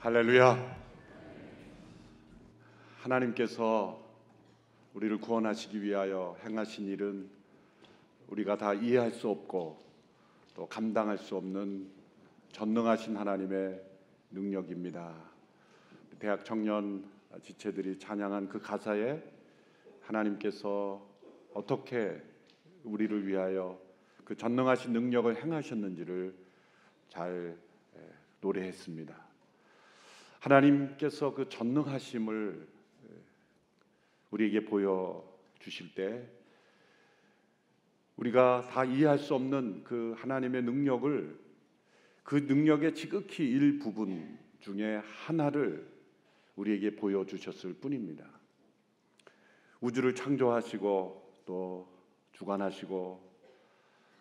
할렐루야. 하나님께서 우리를 구원하시기 위하여 행하신 일은 우리가 다 이해할 수 없고 또 감당할 수 없는 전능하신 하나님의 능력입니다. 대학 청년 지체들이 찬양한 그 가사에 하나님께서 어떻게 우리를 위하여 그 전능하신 능력을 행하셨는지를 잘 노래했습니다. 하나님께서 그 전능하심을 우리에게 보여주실 때 우리가 다 이해할 수 없는 그 하나님의 능력을, 그 능력의 지극히 일부분 중에 하나를 우리에게 보여주셨을 뿐입니다. 우주를 창조하시고 또 주관하시고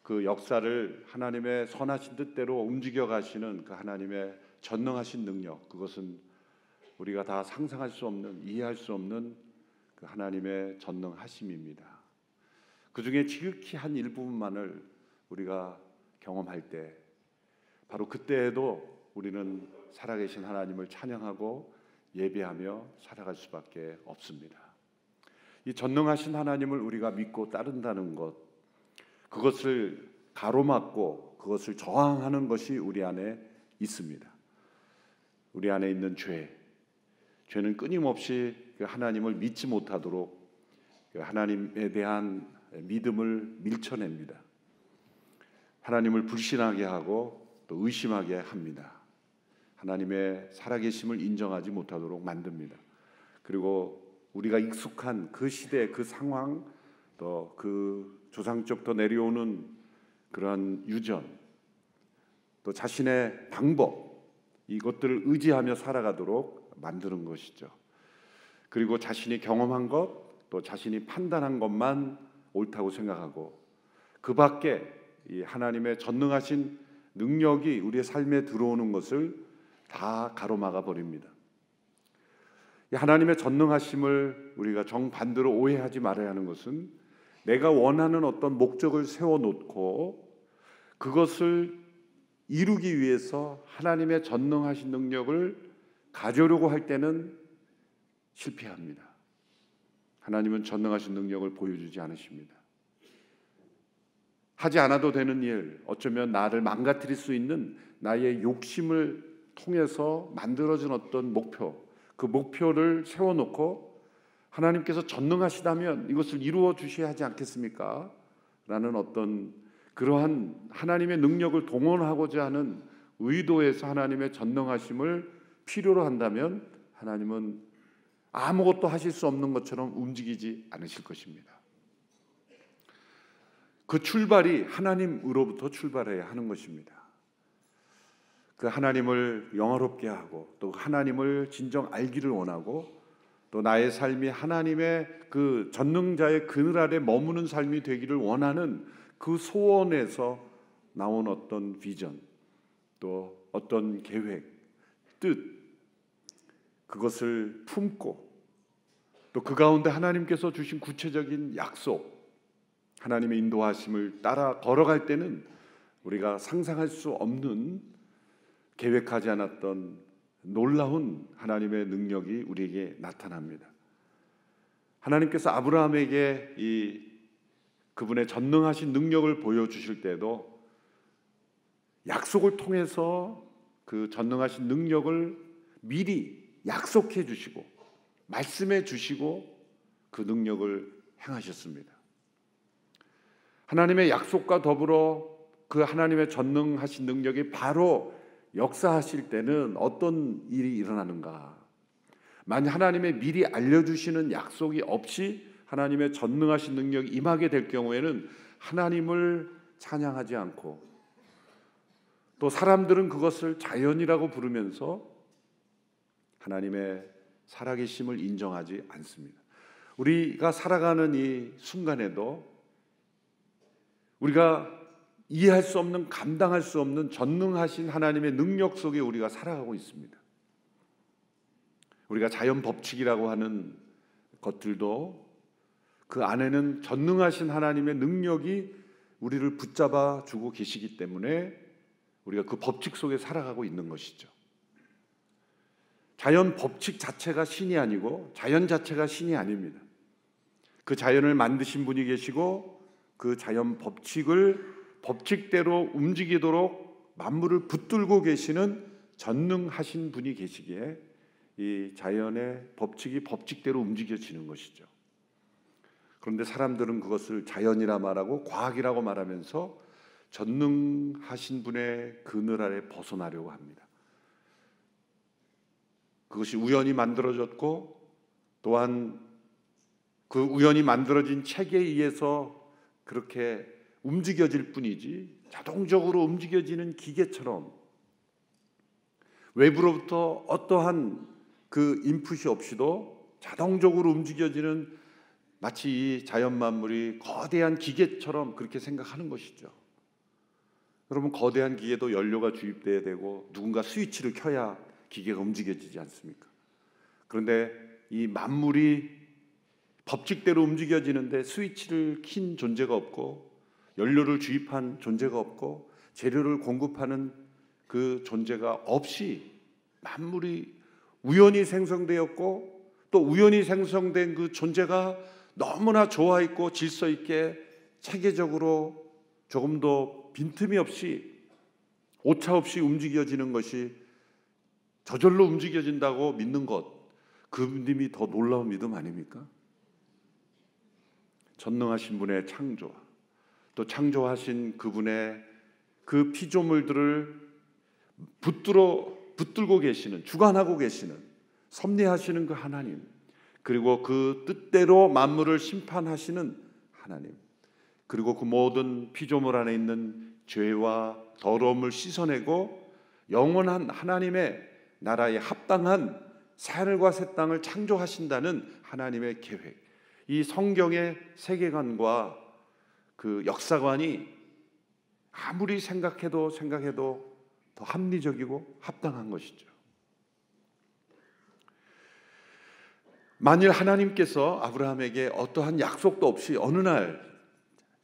그 역사를 하나님의 선하신 뜻대로 움직여 가시는 그 하나님의 전능하신 능력, 그것은 우리가 다 상상할 수 없는, 이해할 수 없는 그 하나님의 전능하심입니다. 그 중에 지극히 한 일부분만을 우리가 경험할 때 바로 그때에도 우리는 살아계신 하나님을 찬양하고 예배하며 살아갈 수밖에 없습니다. 이 전능하신 하나님을 우리가 믿고 따른다는 것, 그것을 가로막고 그것을 저항하는 것이 우리 안에 있습니다. 우리 안에 있는 죄는 끊임없이 하나님을 믿지 못하도록 하나님에 대한 믿음을 밀쳐냅니다. 하나님을 불신하게 하고 또 의심하게 합니다. 하나님의 살아계심을 인정하지 못하도록 만듭니다. 그리고 우리가 익숙한 그 시대, 그 상황, 또 그 조상적부터 내려오는 그러한 유전, 또 자신의 방법, 이것들을 의지하며 살아가도록 만드는 것이죠. 그리고 자신이 경험한 것, 또 자신이 판단한 것만 옳다고 생각하고 그 밖에 이 하나님의 전능하신 능력이 우리의 삶에 들어오는 것을 다 가로막아 버립니다. 이 하나님의 전능하심을 우리가 정반대로 오해하지 말아야 하는 것은 내가 원하는 어떤 목적을 세워놓고 그것을 이루기 위해서 하나님의 전능하신 능력을 가져려고 할 때는 실패합니다. 하나님은 전능하신 능력을 보여주지 않으십니다. 하지 않아도 되는 일, 어쩌면 나를 망가뜨릴 수 있는 나의 욕심을 통해서 만들어진 어떤 목표, 그 목표를 세워놓고 하나님께서 전능하시다면 이것을 이루어 주셔야 하지 않겠습니까? 라는 어떤 그러한 하나님의 능력을 동원하고자 하는 의도에서 하나님의 전능하심을 필요로 한다면 하나님은 아무것도 하실 수 없는 것처럼 움직이지 않으실 것입니다. 그 출발이 하나님으로부터 출발해야 하는 것입니다. 그 하나님을 영화롭게 하고 또 하나님을 진정 알기를 원하고 또 나의 삶이 하나님의 그 전능자의 그늘 아래 머무는 삶이 되기를 원하는 그 소원에서 나온 어떤 비전, 또 어떤 계획, 뜻, 그것을 품고 또 그 가운데 하나님께서 주신 구체적인 약속, 하나님의 인도하심을 따라 걸어갈 때는 우리가 상상할 수 없는, 계획하지 않았던 놀라운 하나님의 능력이 우리에게 나타납니다. 하나님께서 아브라함에게 그분의 전능하신 능력을 보여주실 때도 약속을 통해서 그 전능하신 능력을 미리 약속해 주시고 말씀해 주시고 그 능력을 행하셨습니다. 하나님의 약속과 더불어 그 하나님의 전능하신 능력이 바로 역사하실 때는 어떤 일이 일어나는가? 만약 하나님의 미리 알려주시는 약속이 없이 하나님의 전능하신 능력이 임하게 될 경우에는 하나님을 찬양하지 않고 또 사람들은 그것을 자연이라고 부르면서 하나님의 살아계심을 인정하지 않습니다. 우리가 살아가는 이 순간에도 우리가 이해할 수 없는, 감당할 수 없는 전능하신 하나님의 능력 속에 우리가 살아가고 있습니다. 우리가 자연 법칙이라고 하는 것들도 그 안에는 전능하신 하나님의 능력이 우리를 붙잡아 주고 계시기 때문에 우리가 그 법칙 속에 살아가고 있는 것이죠. 자연 법칙 자체가 신이 아니고 자연 자체가 신이 아닙니다. 그 자연을 만드신 분이 계시고 그 자연 법칙을 법칙대로 움직이도록 만물을 붙들고 계시는 전능하신 분이 계시기에 이 자연의 법칙이 법칙대로 움직여지는 것이죠. 그런데 사람들은 그것을 자연이라 말하고 과학이라고 말하면서 전능하신 분의 그늘 아래 벗어나려고 합니다. 그것이 우연히 만들어졌고 또한 그 우연히 만들어진 체계에 의해서 그렇게 움직여질 뿐이지 자동적으로 움직여지는 기계처럼 외부로부터 어떠한 그 인풋이 없이도 자동적으로 움직여지는 마치 이 자연 만물이 거대한 기계처럼 그렇게 생각하는 것이죠. 여러분, 거대한 기계도 연료가 주입돼야 되고 누군가 스위치를 켜야 기계가 움직여지지 않습니까? 그런데 이 만물이 법칙대로 움직여지는데 스위치를 킨 존재가 없고 연료를 주입한 존재가 없고 재료를 공급하는 그 존재가 없이 만물이 우연히 생성되었고 또 우연히 생성된 그 존재가 너무나 좋아 있고 질서 있게 체계적으로 조금도 빈틈이 없이 오차 없이 움직여지는 것이 저절로 움직여진다고 믿는 것, 그 믿음이 더 놀라운 믿음 아닙니까? 전능하신 분의 창조, 또 창조하신 그분의 그 피조물들을 붙들고 계시는, 주관하고 계시는, 섭리하시는 그 하나님, 그리고 그 뜻대로 만물을 심판하시는 하나님, 그리고 그 모든 피조물 안에 있는 죄와 더러움을 씻어내고 영원한 하나님의 나라에 합당한 새하늘과 새 땅을 창조하신다는 하나님의 계획, 이 성경의 세계관과 그 역사관이 아무리 생각해도 더 합리적이고 합당한 것이죠. 만일 하나님께서 아브라함에게 어떠한 약속도 없이 어느 날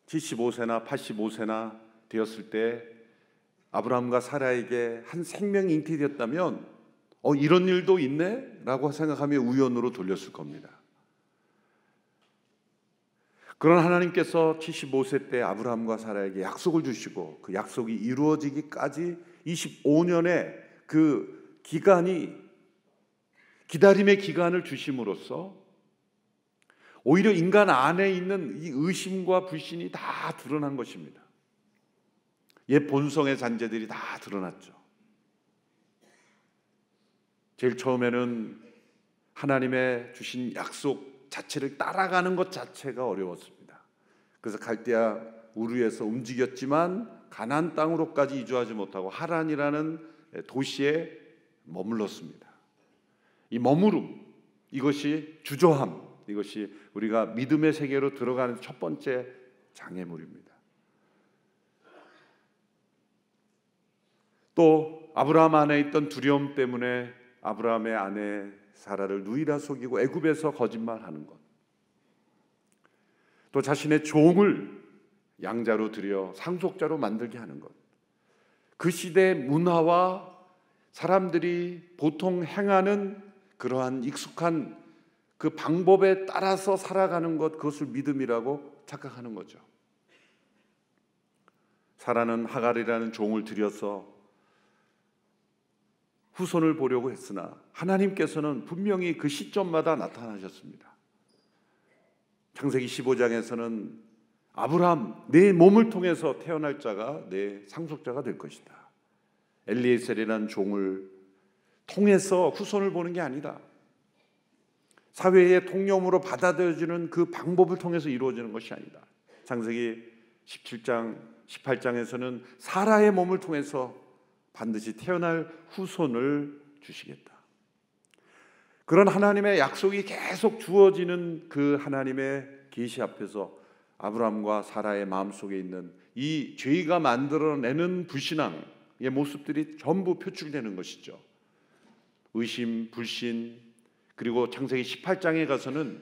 75세나 85세나 되었을 때 아브라함과 사라에게 한 생명이 잉태되었다면 이런 일도 있네? 라고 생각하며 우연으로 돌렸을 겁니다. 그런 하나님께서 75세 때 아브라함과 사라에게 약속을 주시고 그 약속이 이루어지기까지 25년의 그 기간이 기다림의 기간을 주심으로써 오히려 인간 안에 있는 이 의심과 불신이 다 드러난 것입니다. 옛 본성의 잔재들이 다 드러났죠. 제일 처음에는 하나님의 주신 약속 자체를 따라가는 것 자체가 어려웠습니다. 그래서 갈대아 우르에서 움직였지만 가나안 땅으로까지 이주하지 못하고 하란이라는 도시에 머물렀습니다. 이 머무름, 이것이 주저함, 이것이 우리가 믿음의 세계로 들어가는 첫 번째 장애물입니다. 또 아브라함 안에 있던 두려움 때문에 아브라함의 아내 사라를 누이라 속이고 애굽에서 거짓말하는 것, 또 자신의 종을 양자로 들여 상속자로 만들게 하는 것, 그 시대의 문화와 사람들이 보통 행하는 그러한 익숙한 그 방법에 따라서 살아가는 것, 그것을 믿음이라고 착각하는 거죠. 사라는 하갈이라는 종을 들여서 후손을 보려고 했으나 하나님께서는 분명히 그 시점마다 나타나셨습니다. 창세기 15장에서는 아브라함, 내 몸을 통해서 태어날 자가 내 상속자가 될 것이다. 엘리에셀이라는 종을 통해서 후손을 보는 게 아니다. 사회의 통념으로 받아들여지는 그 방법을 통해서 이루어지는 것이 아니다. 창세기 17장, 18장에서는 사라의 몸을 통해서 반드시 태어날 후손을 주시겠다. 그런 하나님의 약속이 계속 주어지는 그 하나님의 계시 앞에서 아브라함과 사라의 마음속에 있는 이 죄가 만들어내는 불신앙의 모습들이 전부 표출되는 것이죠. 의심, 불신, 그리고 창세기 18장에 가서는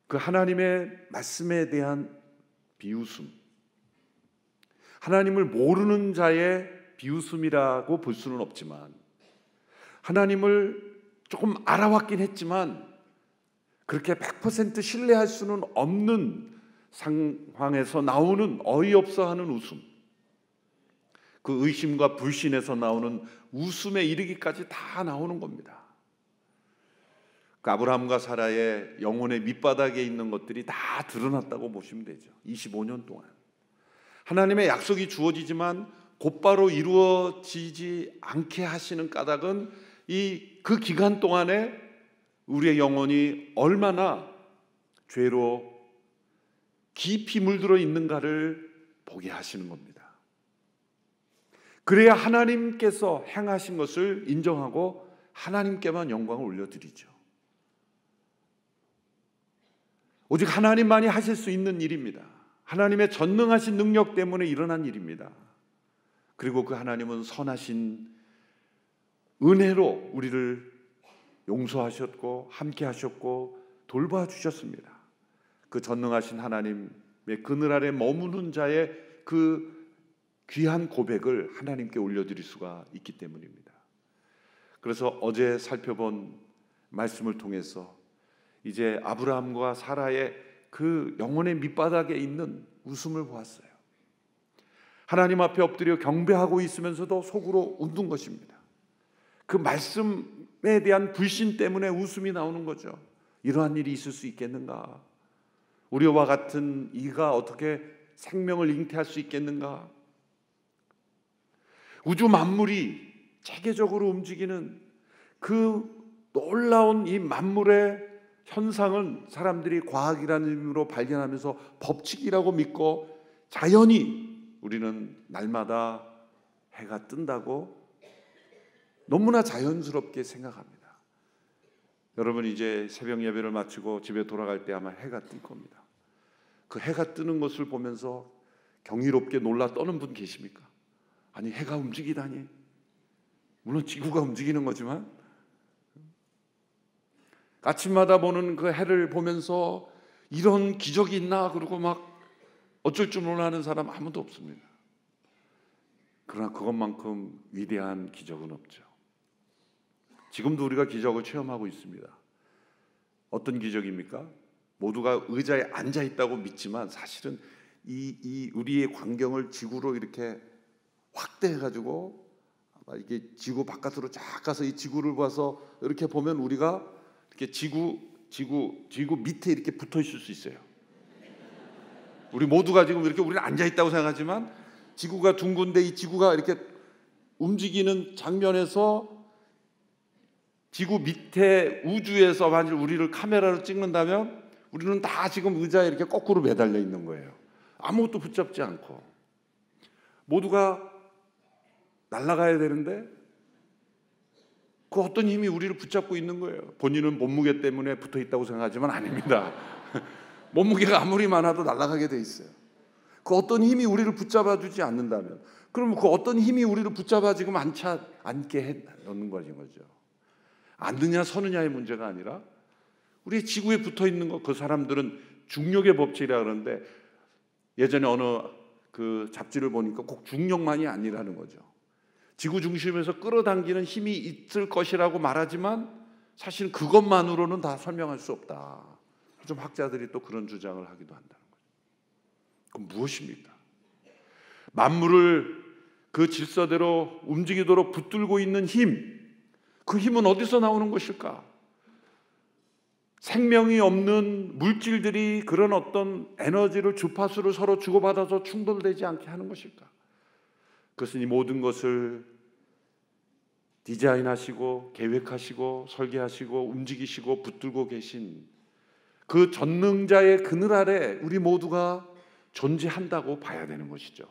그 하나님의 말씀에 대한 비웃음, 하나님을 모르는 자의 비웃음이라고 볼 수는 없지만 하나님을 조금 알아왔긴 했지만 그렇게 100% 신뢰할 수는 없는 상황에서 나오는 어이없어하는 웃음, 그 의심과 불신에서 나오는 웃음에 이르기까지 다 나오는 겁니다. 그 아브라함과 사라의 영혼의 밑바닥에 있는 것들이 다 드러났다고 보시면 되죠. 25년 동안 하나님의 약속이 주어지지만 곧바로 이루어지지 않게 하시는 까닭은 그 기간 동안에 우리의 영혼이 얼마나 죄로 깊이 물들어 있는가를 보게 하시는 겁니다. 그래야 하나님께서 행하신 것을 인정하고 하나님께만 영광을 올려드리죠. 오직 하나님만이 하실 수 있는 일입니다. 하나님의 전능하신 능력 때문에 일어난 일입니다. 그리고 그 하나님은 선하신 은혜로 우리를 용서하셨고 함께 하셨고 돌봐주셨습니다. 그 전능하신 하나님의 그늘 아래 머무는 자의 그 귀한 고백을 하나님께 올려드릴 수가 있기 때문입니다. 그래서 어제 살펴본 말씀을 통해서 이제 아브라함과 사라의 그 영혼의 밑바닥에 있는 웃음을 보았어요. 하나님 앞에 엎드려 경배하고 있으면서도 속으로 웃는 것입니다. 그 말씀에 대한 불신 때문에 웃음이 나오는 거죠. 이러한 일이 있을 수 있겠는가? 우리와 같은 이가 어떻게 생명을 잉태할 수 있겠는가? 우주 만물이 체계적으로 움직이는 그 놀라운 이 만물의 현상은 사람들이 과학이라는 의미로 발견하면서 법칙이라고 믿고 자연히 우리는 날마다 해가 뜬다고 너무나 자연스럽게 생각합니다. 여러분 이제 새벽 예배를 마치고 집에 돌아갈 때 아마 해가 뜰 겁니다. 그 해가 뜨는 것을 보면서 경이롭게 놀라 떠는 분 계십니까? 아니 해가 움직이다니. 물론 지구가 움직이는 거지만 아침마다 보는 그 해를 보면서 이런 기적이 있나 그러고 막 어쩔 줄 몰라하는 사람 아무도 없습니다. 그러나 그것만큼 위대한 기적은 없죠. 지금도 우리가 기적을 체험하고 있습니다. 어떤 기적입니까? 모두가 의자에 앉아 있다고 믿지만 사실은 이 우리의 광경을 지구로 이렇게 확대해가지고 이게 지구 바깥으로 쫙 가서 이 지구를 봐서 이렇게 보면 우리가 이렇게 지구 밑에 이렇게 붙어 있을 수 있어요. 우리 모두가 지금 이렇게 우리는 앉아 있다고 생각하지만 지구가 둥근데 이 지구가 이렇게 움직이는 장면에서 지구 밑에 우주에서 만일 우리를 카메라로 찍는다면 우리는 다 지금 의자에 이렇게 거꾸로 매달려 있는 거예요. 아무것도 붙잡지 않고 모두가 날아가야 되는데 그 어떤 힘이 우리를 붙잡고 있는 거예요. 본인은 몸무게 때문에 붙어 있다고 생각하지만 아닙니다. 몸무게가 아무리 많아도 날아가게 돼 있어요. 그 어떤 힘이 우리를 붙잡아 주지 않는다면 그럼 그 어떤 힘이 우리를 붙잡아 지금 앉게 해 놓는 거죠. 앉느냐 서느냐의 문제가 아니라 우리 지구에 붙어 있는 거. 그 사람들은 중력의 법칙이라 그러는데 예전에 어느 그 잡지를 보니까 꼭 중력만이 아니라는 거죠. 지구 중심에서 끌어당기는 힘이 있을 것이라고 말하지만 사실 그것만으로는 다 설명할 수 없다. 좀 학자들이 또 그런 주장을 하기도 한다는 거죠. 그럼 무엇입니까? 만물을 그 질서대로 움직이도록 붙들고 있는 힘, 그 힘은 어디서 나오는 것일까? 생명이 없는 물질들이 그런 어떤 에너지를 주파수를 서로 주고받아서 충돌되지 않게 하는 것일까? 그것은 이 모든 것을 디자인하시고 계획하시고 설계하시고 움직이시고 붙들고 계신 그 전능자의 그늘 아래 우리 모두가 존재한다고 봐야 되는 것이죠.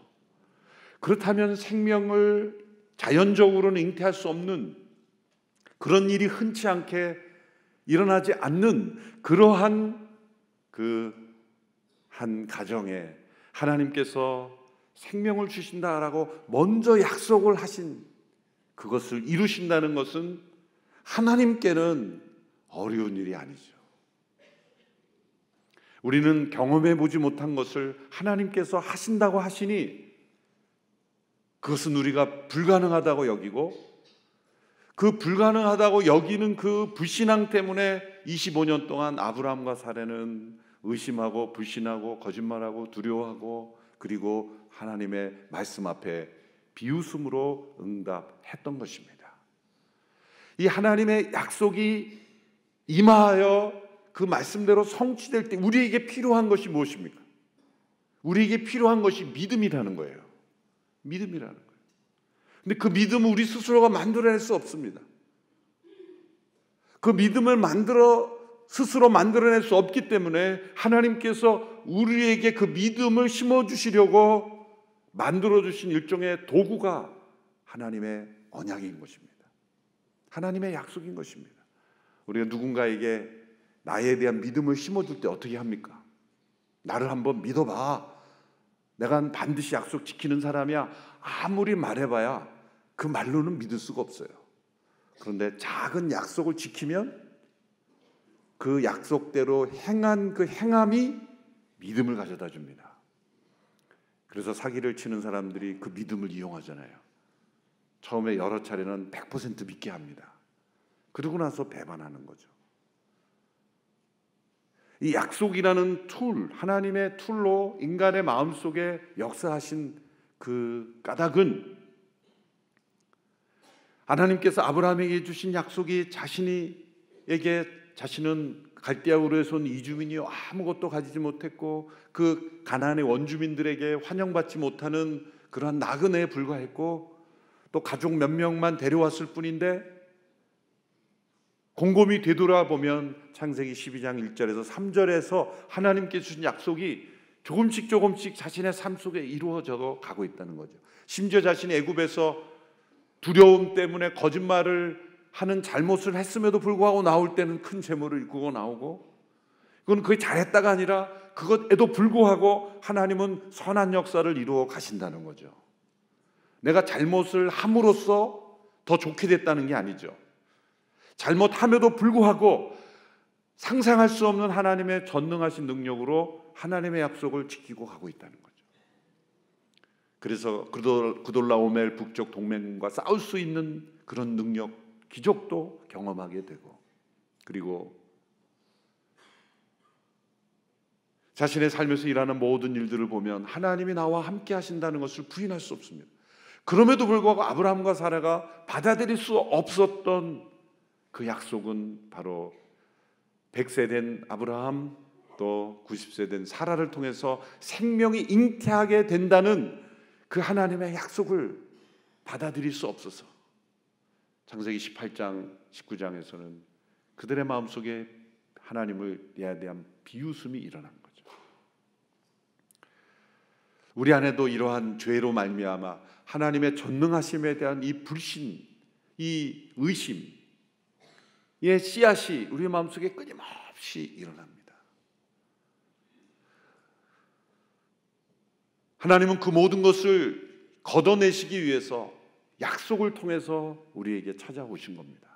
그렇다면 생명을 자연적으로는 잉태할 수 없는 그런 일이 흔치 않게 일어나지 않는 그러한 그 한 가정에 하나님께서 생명을 주신다라고 먼저 약속을 하신 그것을 이루신다는 것은 하나님께는 어려운 일이 아니죠. 우리는 경험해 보지 못한 것을 하나님께서 하신다고 하시니 그것은 우리가 불가능하다고 여기고 그 불가능하다고 여기는 그 불신앙 때문에 25년 동안 아브라함과 사라는 의심하고 불신하고 거짓말하고 두려워하고 그리고 하나님의 말씀 앞에 비웃음으로 응답했던 것입니다. 이 하나님의 약속이 임하여 그 말씀대로 성취될 때 우리에게 필요한 것이 무엇입니까? 우리에게 필요한 것이 믿음이라는 거예요. 믿음이라는 거예요. 근데 그 믿음은 우리 스스로가 만들어낼 수 없습니다. 그 믿음을 스스로 만들어낼 수 없기 때문에 하나님께서 우리에게 그 믿음을 심어주시려고 만들어주신 일종의 도구가 하나님의 언약인 것입니다. 하나님의 약속인 것입니다. 우리가 누군가에게 나에 대한 믿음을 심어줄 때 어떻게 합니까? 나를 한번 믿어봐. 내가 반드시 약속 지키는 사람이야. 아무리 말해봐야 그 말로는 믿을 수가 없어요. 그런데 작은 약속을 지키면 그 약속대로 행한 그 행함이 믿음을 가져다 줍니다. 그래서 사기를 치는 사람들이 그 믿음을 이용하잖아요. 처음에 여러 차례는 100% 믿게 합니다. 그러고 나서 배반하는 거죠. 이 약속이라는 툴, 하나님의 툴로 인간의 마음속에 역사하신 그 까닭은 하나님께서 아브라함에게 주신 약속이 자신은 갈대아 우르에서 온 이주민이요 아무것도 가지지 못했고 그 가나안의 원주민들에게 환영받지 못하는 그러한 나그네에 불과했고 또 가족 몇 명만 데려왔을 뿐인데 곰곰이 되돌아보면 창세기 12장 1절에서 3절에서 하나님께 주신 약속이 조금씩 자신의 삶 속에 이루어져 가고 있다는 거죠. 심지어 자신이 애굽에서 두려움 때문에 거짓말을 하는 잘못을 했음에도 불구하고 나올 때는 큰 재물을 이끌고 나오고 그건 그게 잘했다가 아니라 그것에도 불구하고 하나님은 선한 역사를 이루어 가신다는 거죠. 내가 잘못을 함으로써 더 좋게 됐다는 게 아니죠. 잘못함에도 불구하고 상상할 수 없는 하나님의 전능하신 능력으로 하나님의 약속을 지키고 가고 있다는 거죠. 그래서 그돌라오멜 북쪽 동맹과 싸울 수 있는 그런 능력, 기적도 경험하게 되고 그리고 자신의 삶에서 일하는 모든 일들을 보면 하나님이 나와 함께 하신다는 것을 부인할 수 없습니다. 그럼에도 불구하고 아브라함과 사라가 받아들일 수 없었던 그 약속은 바로 100세 된 아브라함 또 90세 된 사라를 통해서 생명이 잉태하게 된다는 그 하나님의 약속을 받아들일 수 없어서 창세기 18장 19장에서는 그들의 마음속에 하나님을 대한 비웃음이 일어난 거죠. 우리 안에도 이러한 죄로 말미암아 하나님의 전능하심에 대한 이 불신, 이 의심 의 씨앗이 우리 마음속에 끊임없이 일어납니다. 하나님은 그 모든 것을 걷어내시기 위해서 약속을 통해서 우리에게 찾아오신 겁니다.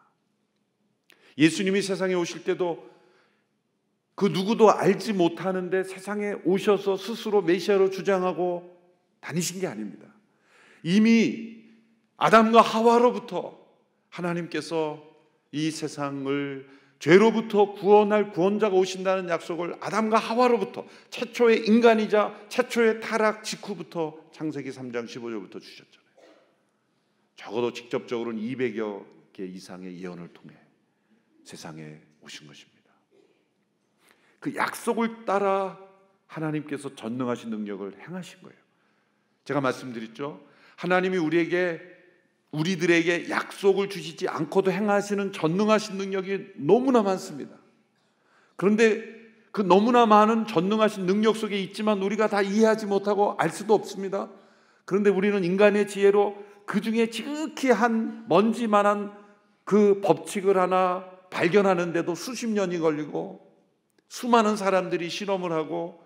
예수님이 세상에 오실 때도 그 누구도 알지 못하는데 세상에 오셔서 스스로 메시아로 주장하고 다니신 게 아닙니다. 이미 아담과 하와로부터 하나님께서 이 세상을 죄로부터 구원할 구원자가 오신다는 약속을 아담과 하와로부터 최초의 인간이자 최초의 타락 직후부터 창세기 3장 15절부터 주셨잖아요. 적어도 직접적으로는 200여 개 이상의 예언을 통해 세상에 오신 것입니다. 그 약속을 따라 하나님께서 전능하신 능력을 행하신 거예요. 제가 말씀드렸죠. 하나님이 우리들에게 약속을 주시지 않고도 행하시는 전능하신 능력이 너무나 많습니다. 그런데 그 너무나 많은 전능하신 능력 속에 있지만 우리가 다 이해하지 못하고 알 수도 없습니다. 그런데 우리는 인간의 지혜로 그 중에 지극히 한 먼지만한 그 법칙을 하나 발견하는데도 수십 년이 걸리고 수많은 사람들이 실험을 하고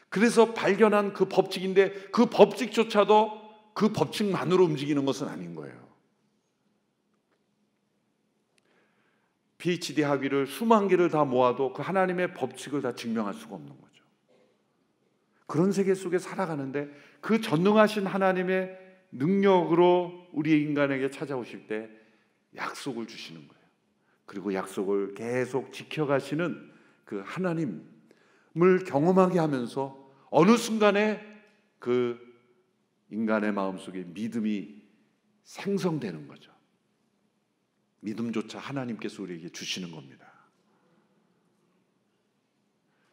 그래서 발견한 그 법칙인데 그 법칙조차도 그 법칙만으로 움직이는 것은 아닌 거예요. PhD 학위를 수만 개를 다 모아도 그 하나님의 법칙을 다 증명할 수가 없는 거죠. 그런 세계 속에 살아가는데 그 전능하신 하나님의 능력으로 우리 인간에게 찾아오실 때 약속을 주시는 거예요. 그리고 약속을 계속 지켜가시는 그 하나님을 경험하게 하면서 어느 순간에 그 인간의 마음속에 믿음이 생성되는 거죠. 믿음조차 하나님께서 우리에게 주시는 겁니다.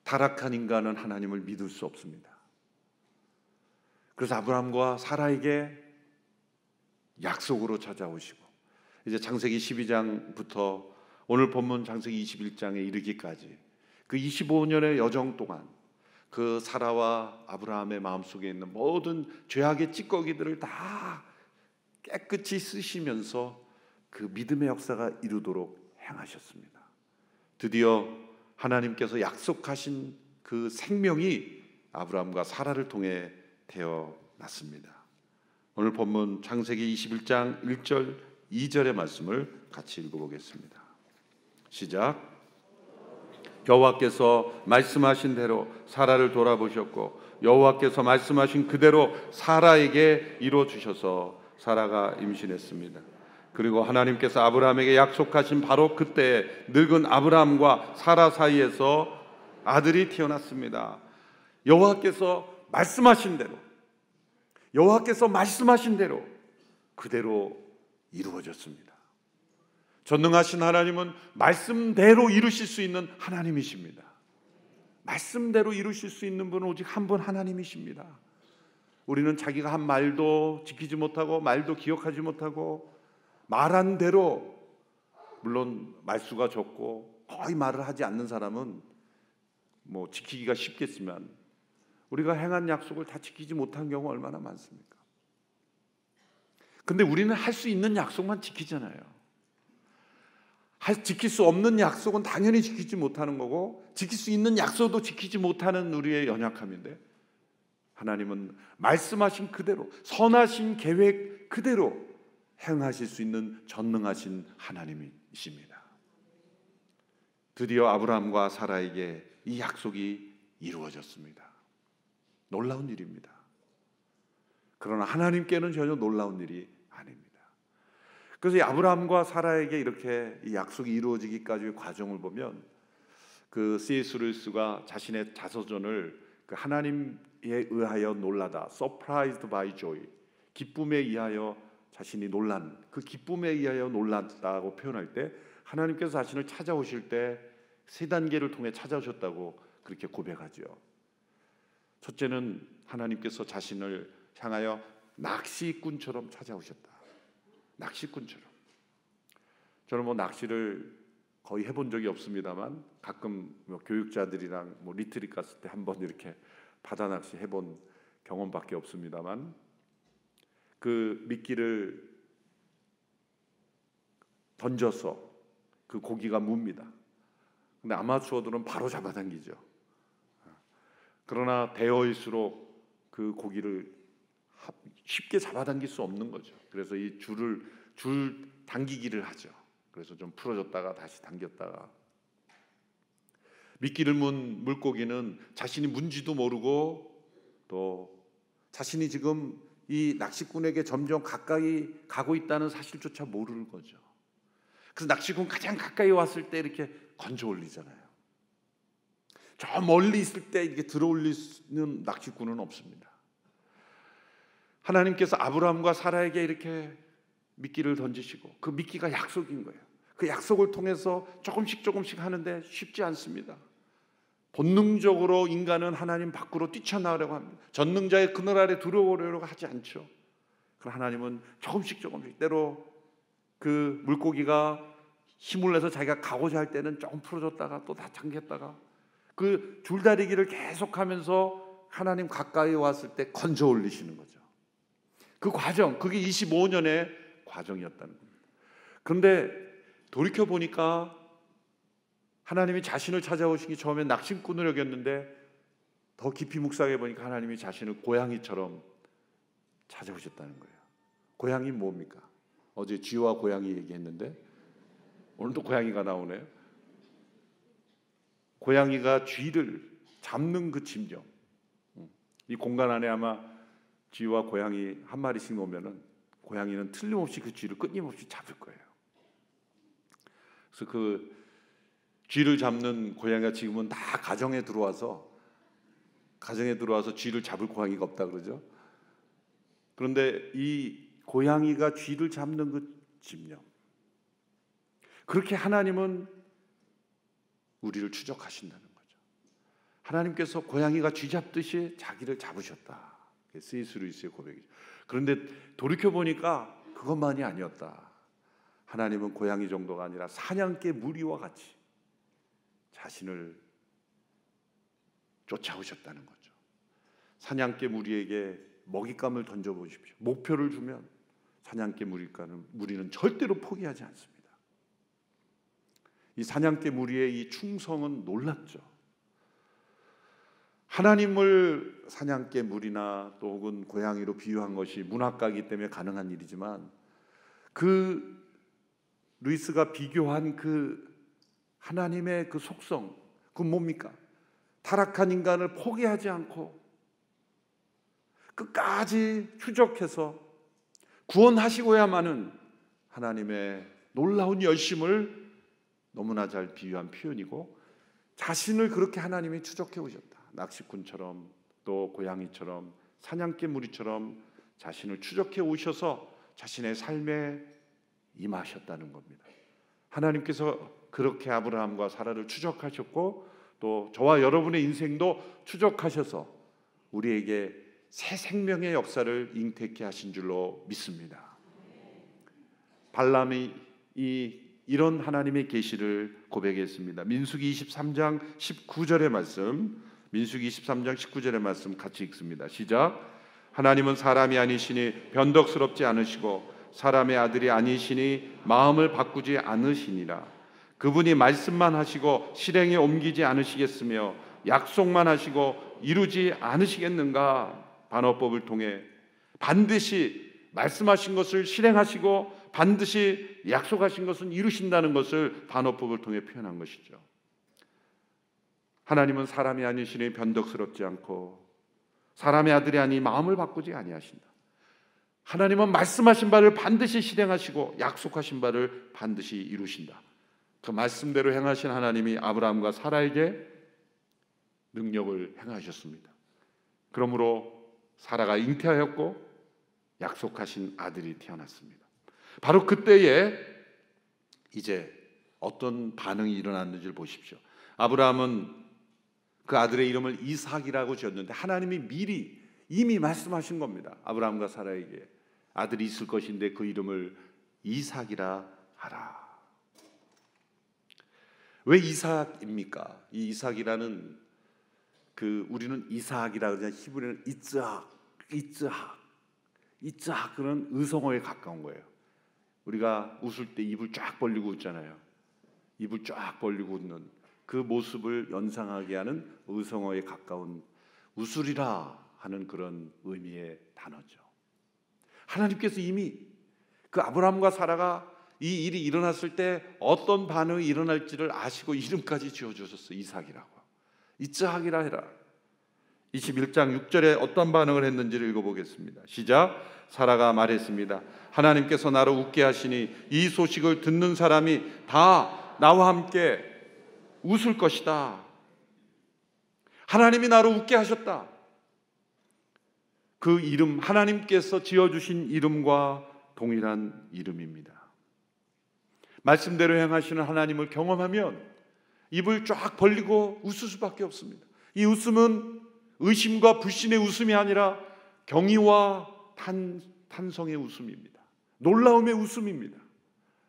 타락한 인간은 하나님을 믿을 수 없습니다. 그래서 아브라함과 사라에게 약속으로 찾아오시고, 이제 창세기 12장부터 오늘 본문 창세기 21장에 이르기까지 그 25년의 여정 동안 그 사라와 아브라함의 마음속에 있는 모든 죄악의 찌꺼기들을 다 깨끗이 쓰시면서 그 믿음의 역사가 이루도록 행하셨습니다. 드디어 하나님께서 약속하신 그 생명이 아브라함과 사라를 통해 태어났습니다. 오늘 본문 창세기 21장 1절 2절의 말씀을 같이 읽어보겠습니다. 시작. 여호와께서 말씀하신 대로 사라를 돌아보셨고 여호와께서 말씀하신 그대로 사라에게 이루어 주셔서 사라가 임신했습니다. 그리고 하나님께서 아브라함에게 약속하신 바로 그때 늙은 아브라함과 사라 사이에서 아들이 태어났습니다. 여호와께서 말씀하신 대로, 여호와께서 말씀하신 대로 그대로 이루어졌습니다. 전능하신 하나님은 말씀대로 이루실 수 있는 하나님이십니다. 말씀대로 이루실 수 있는 분은 오직 한 분 하나님이십니다. 우리는 자기가 한 말도 지키지 못하고 말도 기억하지 못하고 말한 대로, 물론 말수가 적고 거의 말을 하지 않는 사람은 뭐 지키기가 쉽겠지만 우리가 행한 약속을 다 지키지 못한 경우 얼마나 많습니까? 근데 우리는 할 수 있는 약속만 지키잖아요. 지킬 수 없는 약속은 당연히 지키지 못하는 거고, 지킬 수 있는 약속도 지키지 못하는 우리의 연약함인데, 하나님은 말씀하신 그대로, 선하신 계획 그대로 행하실 수 있는 전능하신 하나님이십니다. 드디어 아브라함과 사라에게 이 약속이 이루어졌습니다. 놀라운 일입니다. 그러나 하나님께는 전혀 놀라운 일이 아닙니다. 그래서 이 아브라함과 사라에게 이렇게 이 약속이 이루어지기까지의 과정을 보면, 그 C.S. 루이스가 자신의 자서전을 그 하나님에 의하여 놀라다, surprised by joy, 기쁨에 의하여 자신이 놀란, 그 기쁨에 의하여 놀랐다고 표현할 때, 하나님께서 자신을 찾아오실 때 세 단계를 통해 찾아오셨다고 그렇게 고백하죠. 첫째는 하나님께서 자신을 향하여 낚시꾼처럼 찾아오셨다. 낚시꾼처럼. 저는 뭐 낚시를 거의 해본 적이 없습니다만 가끔 뭐 교육자들이랑 뭐 리트릿 갔을 때 한번 이렇게 바다 낚시 해본 경험밖에 없습니다만, 그 미끼를 던져서 그 고기가 뭅니다. 근데 아마추어들은 바로 잡아당기죠. 그러나 대어일수록 그 고기를 쉽게 잡아당길 수 없는 거죠. 그래서 이 줄 당기기를 하죠. 그래서 좀 풀어줬다가 다시 당겼다가, 미끼를 문 물고기는 자신이 문지도 모르고 또 자신이 지금 이 낚시꾼에게 점점 가까이 가고 있다는 사실조차 모르는 거죠. 그래서 낚시꾼 가장 가까이 왔을 때 이렇게 건져 올리잖아요. 저 멀리 있을 때 이렇게 들어 올리는 낚시꾼은 없습니다. 하나님께서 아브라함과 사라에게 이렇게 미끼를 던지시고, 그 미끼가 약속인 거예요. 그 약속을 통해서 조금씩 하는데 쉽지 않습니다. 본능적으로 인간은 하나님 밖으로 뛰쳐나가려고 합니다. 전능자의 그늘 아래 들어오려고 하지 않죠. 그러나 하나님은 조금씩 때로 그 물고기가 힘을 내서 자기가 가고자 할 때는 조금 풀어줬다가 또 다 당겼다가, 그 줄다리기를 계속하면서 하나님 가까이 왔을 때 건져 올리시는 거죠. 그 과정, 그게 25년의 과정이었다는 겁니다. 그런데 돌이켜 보니까 하나님이 자신을 찾아오시기 처음에 낚시꾼을 여겼는데, 더 깊이 묵상해 보니까 하나님이 자신을 고양이처럼 찾아오셨다는 거예요. 고양이 뭡니까? 어제 쥐와 고양이 얘기했는데 오늘도 고양이가 나오네요. 고양이가 쥐를 잡는 그 심정, 이 공간 안에 아마 쥐와 고양이 한 마리씩 놓으면은 고양이는 틀림없이 그 쥐를 끊임없이 잡을 거예요. 그래서 그 쥐를 잡는 고양이가 지금은 다 가정에 들어와서 쥐를 잡을 고양이가 없다 그러죠. 그런데 이 고양이가 쥐를 잡는 그 집념, 그렇게 하나님은 우리를 추적하신다는 거죠. 하나님께서 고양이가 쥐 잡듯이 자기를 잡으셨다. C.S. 루이스의 고백이죠. 그런데 돌이켜 보니까 그것만이 아니었다. 하나님은 고양이 정도가 아니라 사냥개 무리와 같이 자신을 쫓아오셨다는 거죠. 사냥개 무리에게 먹잇감을 던져보십시오. 목표를 주면 사냥개 무리는 절대로 포기하지 않습니다. 이 사냥개 무리의 이 충성은 놀랍죠. 하나님을 사냥개 무리나 또 혹은 고양이로 비유한 것이 문학가이기 때문에 가능한 일이지만, 그 루이스가 비교한 그 하나님의 그 속성, 그건 뭡니까? 타락한 인간을 포기하지 않고 끝까지 추적해서 구원하시고야만은 하나님의 놀라운 열심을 너무나 잘 비유한 표현이고, 자신을 그렇게 하나님이 추적해 오셨다. 낚시꾼처럼 또 고양이처럼 사냥개 무리처럼 자신을 추적해 오셔서 자신의 삶에 임하셨다는 겁니다. 하나님께서 그렇게 아브라함과 사라를 추적하셨고 또 저와 여러분의 인생도 추적하셔서 우리에게 새 생명의 역사를 잉태케 하신 줄로 믿습니다. 발람이 이런 하나님의 계시를 고백했습니다. 민수기 23장 19절의 말씀, 민수기 23장 19절의 말씀 같이 읽습니다. 시작. 하나님은 사람이 아니시니 변덕스럽지 않으시고 사람의 아들이 아니시니 마음을 바꾸지 않으시니라. 그분이 말씀만 하시고 실행에 옮기지 않으시겠으며 약속만 하시고 이루지 않으시겠는가. 반어법을 통해 반드시 말씀하신 것을 실행하시고 반드시 약속하신 것은 이루신다는 것을 반어법을 통해 표현한 것이죠. 하나님은 사람이 아니시니 변덕스럽지 않고 사람의 아들이 아니 마음을 바꾸지 아니하신다. 하나님은 말씀하신 바를 반드시 실행하시고 약속하신 바를 반드시 이루신다. 그 말씀대로 행하신 하나님이 아브라함과 사라에게 능력을 행하셨습니다. 그러므로 사라가 잉태하였고 약속하신 아들이 태어났습니다. 바로 그때에 이제 어떤 반응이 일어났는지를 보십시오. 아브라함은 그 아들의 이름을 이삭이라고 지었는데 하나님이 미리 이미 말씀하신 겁니다. 아브라함과 사라에게 아들이 있을 것인데 그 이름을 이삭이라 하라. 왜 이삭입니까? 이 이삭이라는 우리는 이삭이라 그러냐, 히브리는 이츠하크는 의성어에 가까운 거예요. 우리가 웃을 때 입을 쫙 벌리고 웃잖아요. 입을 쫙 벌리고 웃는 그 모습을 연상하게 하는 의성어에 가까운 웃으리라 하는 그런 의미의 단어죠. 하나님께서 이미 그 아브라함과 사라가 이 일이 일어났을 때 어떤 반응이 일어날지를 아시고 이름까지 지어주셨어요. 이삭이라고. 이츠하키라 해라. 21장 6절에 어떤 반응을 했는지를 읽어보겠습니다. 시작. 사라가 말했습니다. 하나님께서 나를 웃게 하시니 이 소식을 듣는 사람이 다 나와 함께 웃을 것이다. 하나님이 나를 웃게 하셨다. 그 이름, 하나님께서 지어주신 이름과 동일한 이름입니다. 말씀대로 행하시는 하나님을 경험하면 입을 쫙 벌리고 웃을 수밖에 없습니다. 이 웃음은 의심과 불신의 웃음이 아니라 경의와 탄성의 웃음입니다. 놀라움의 웃음입니다.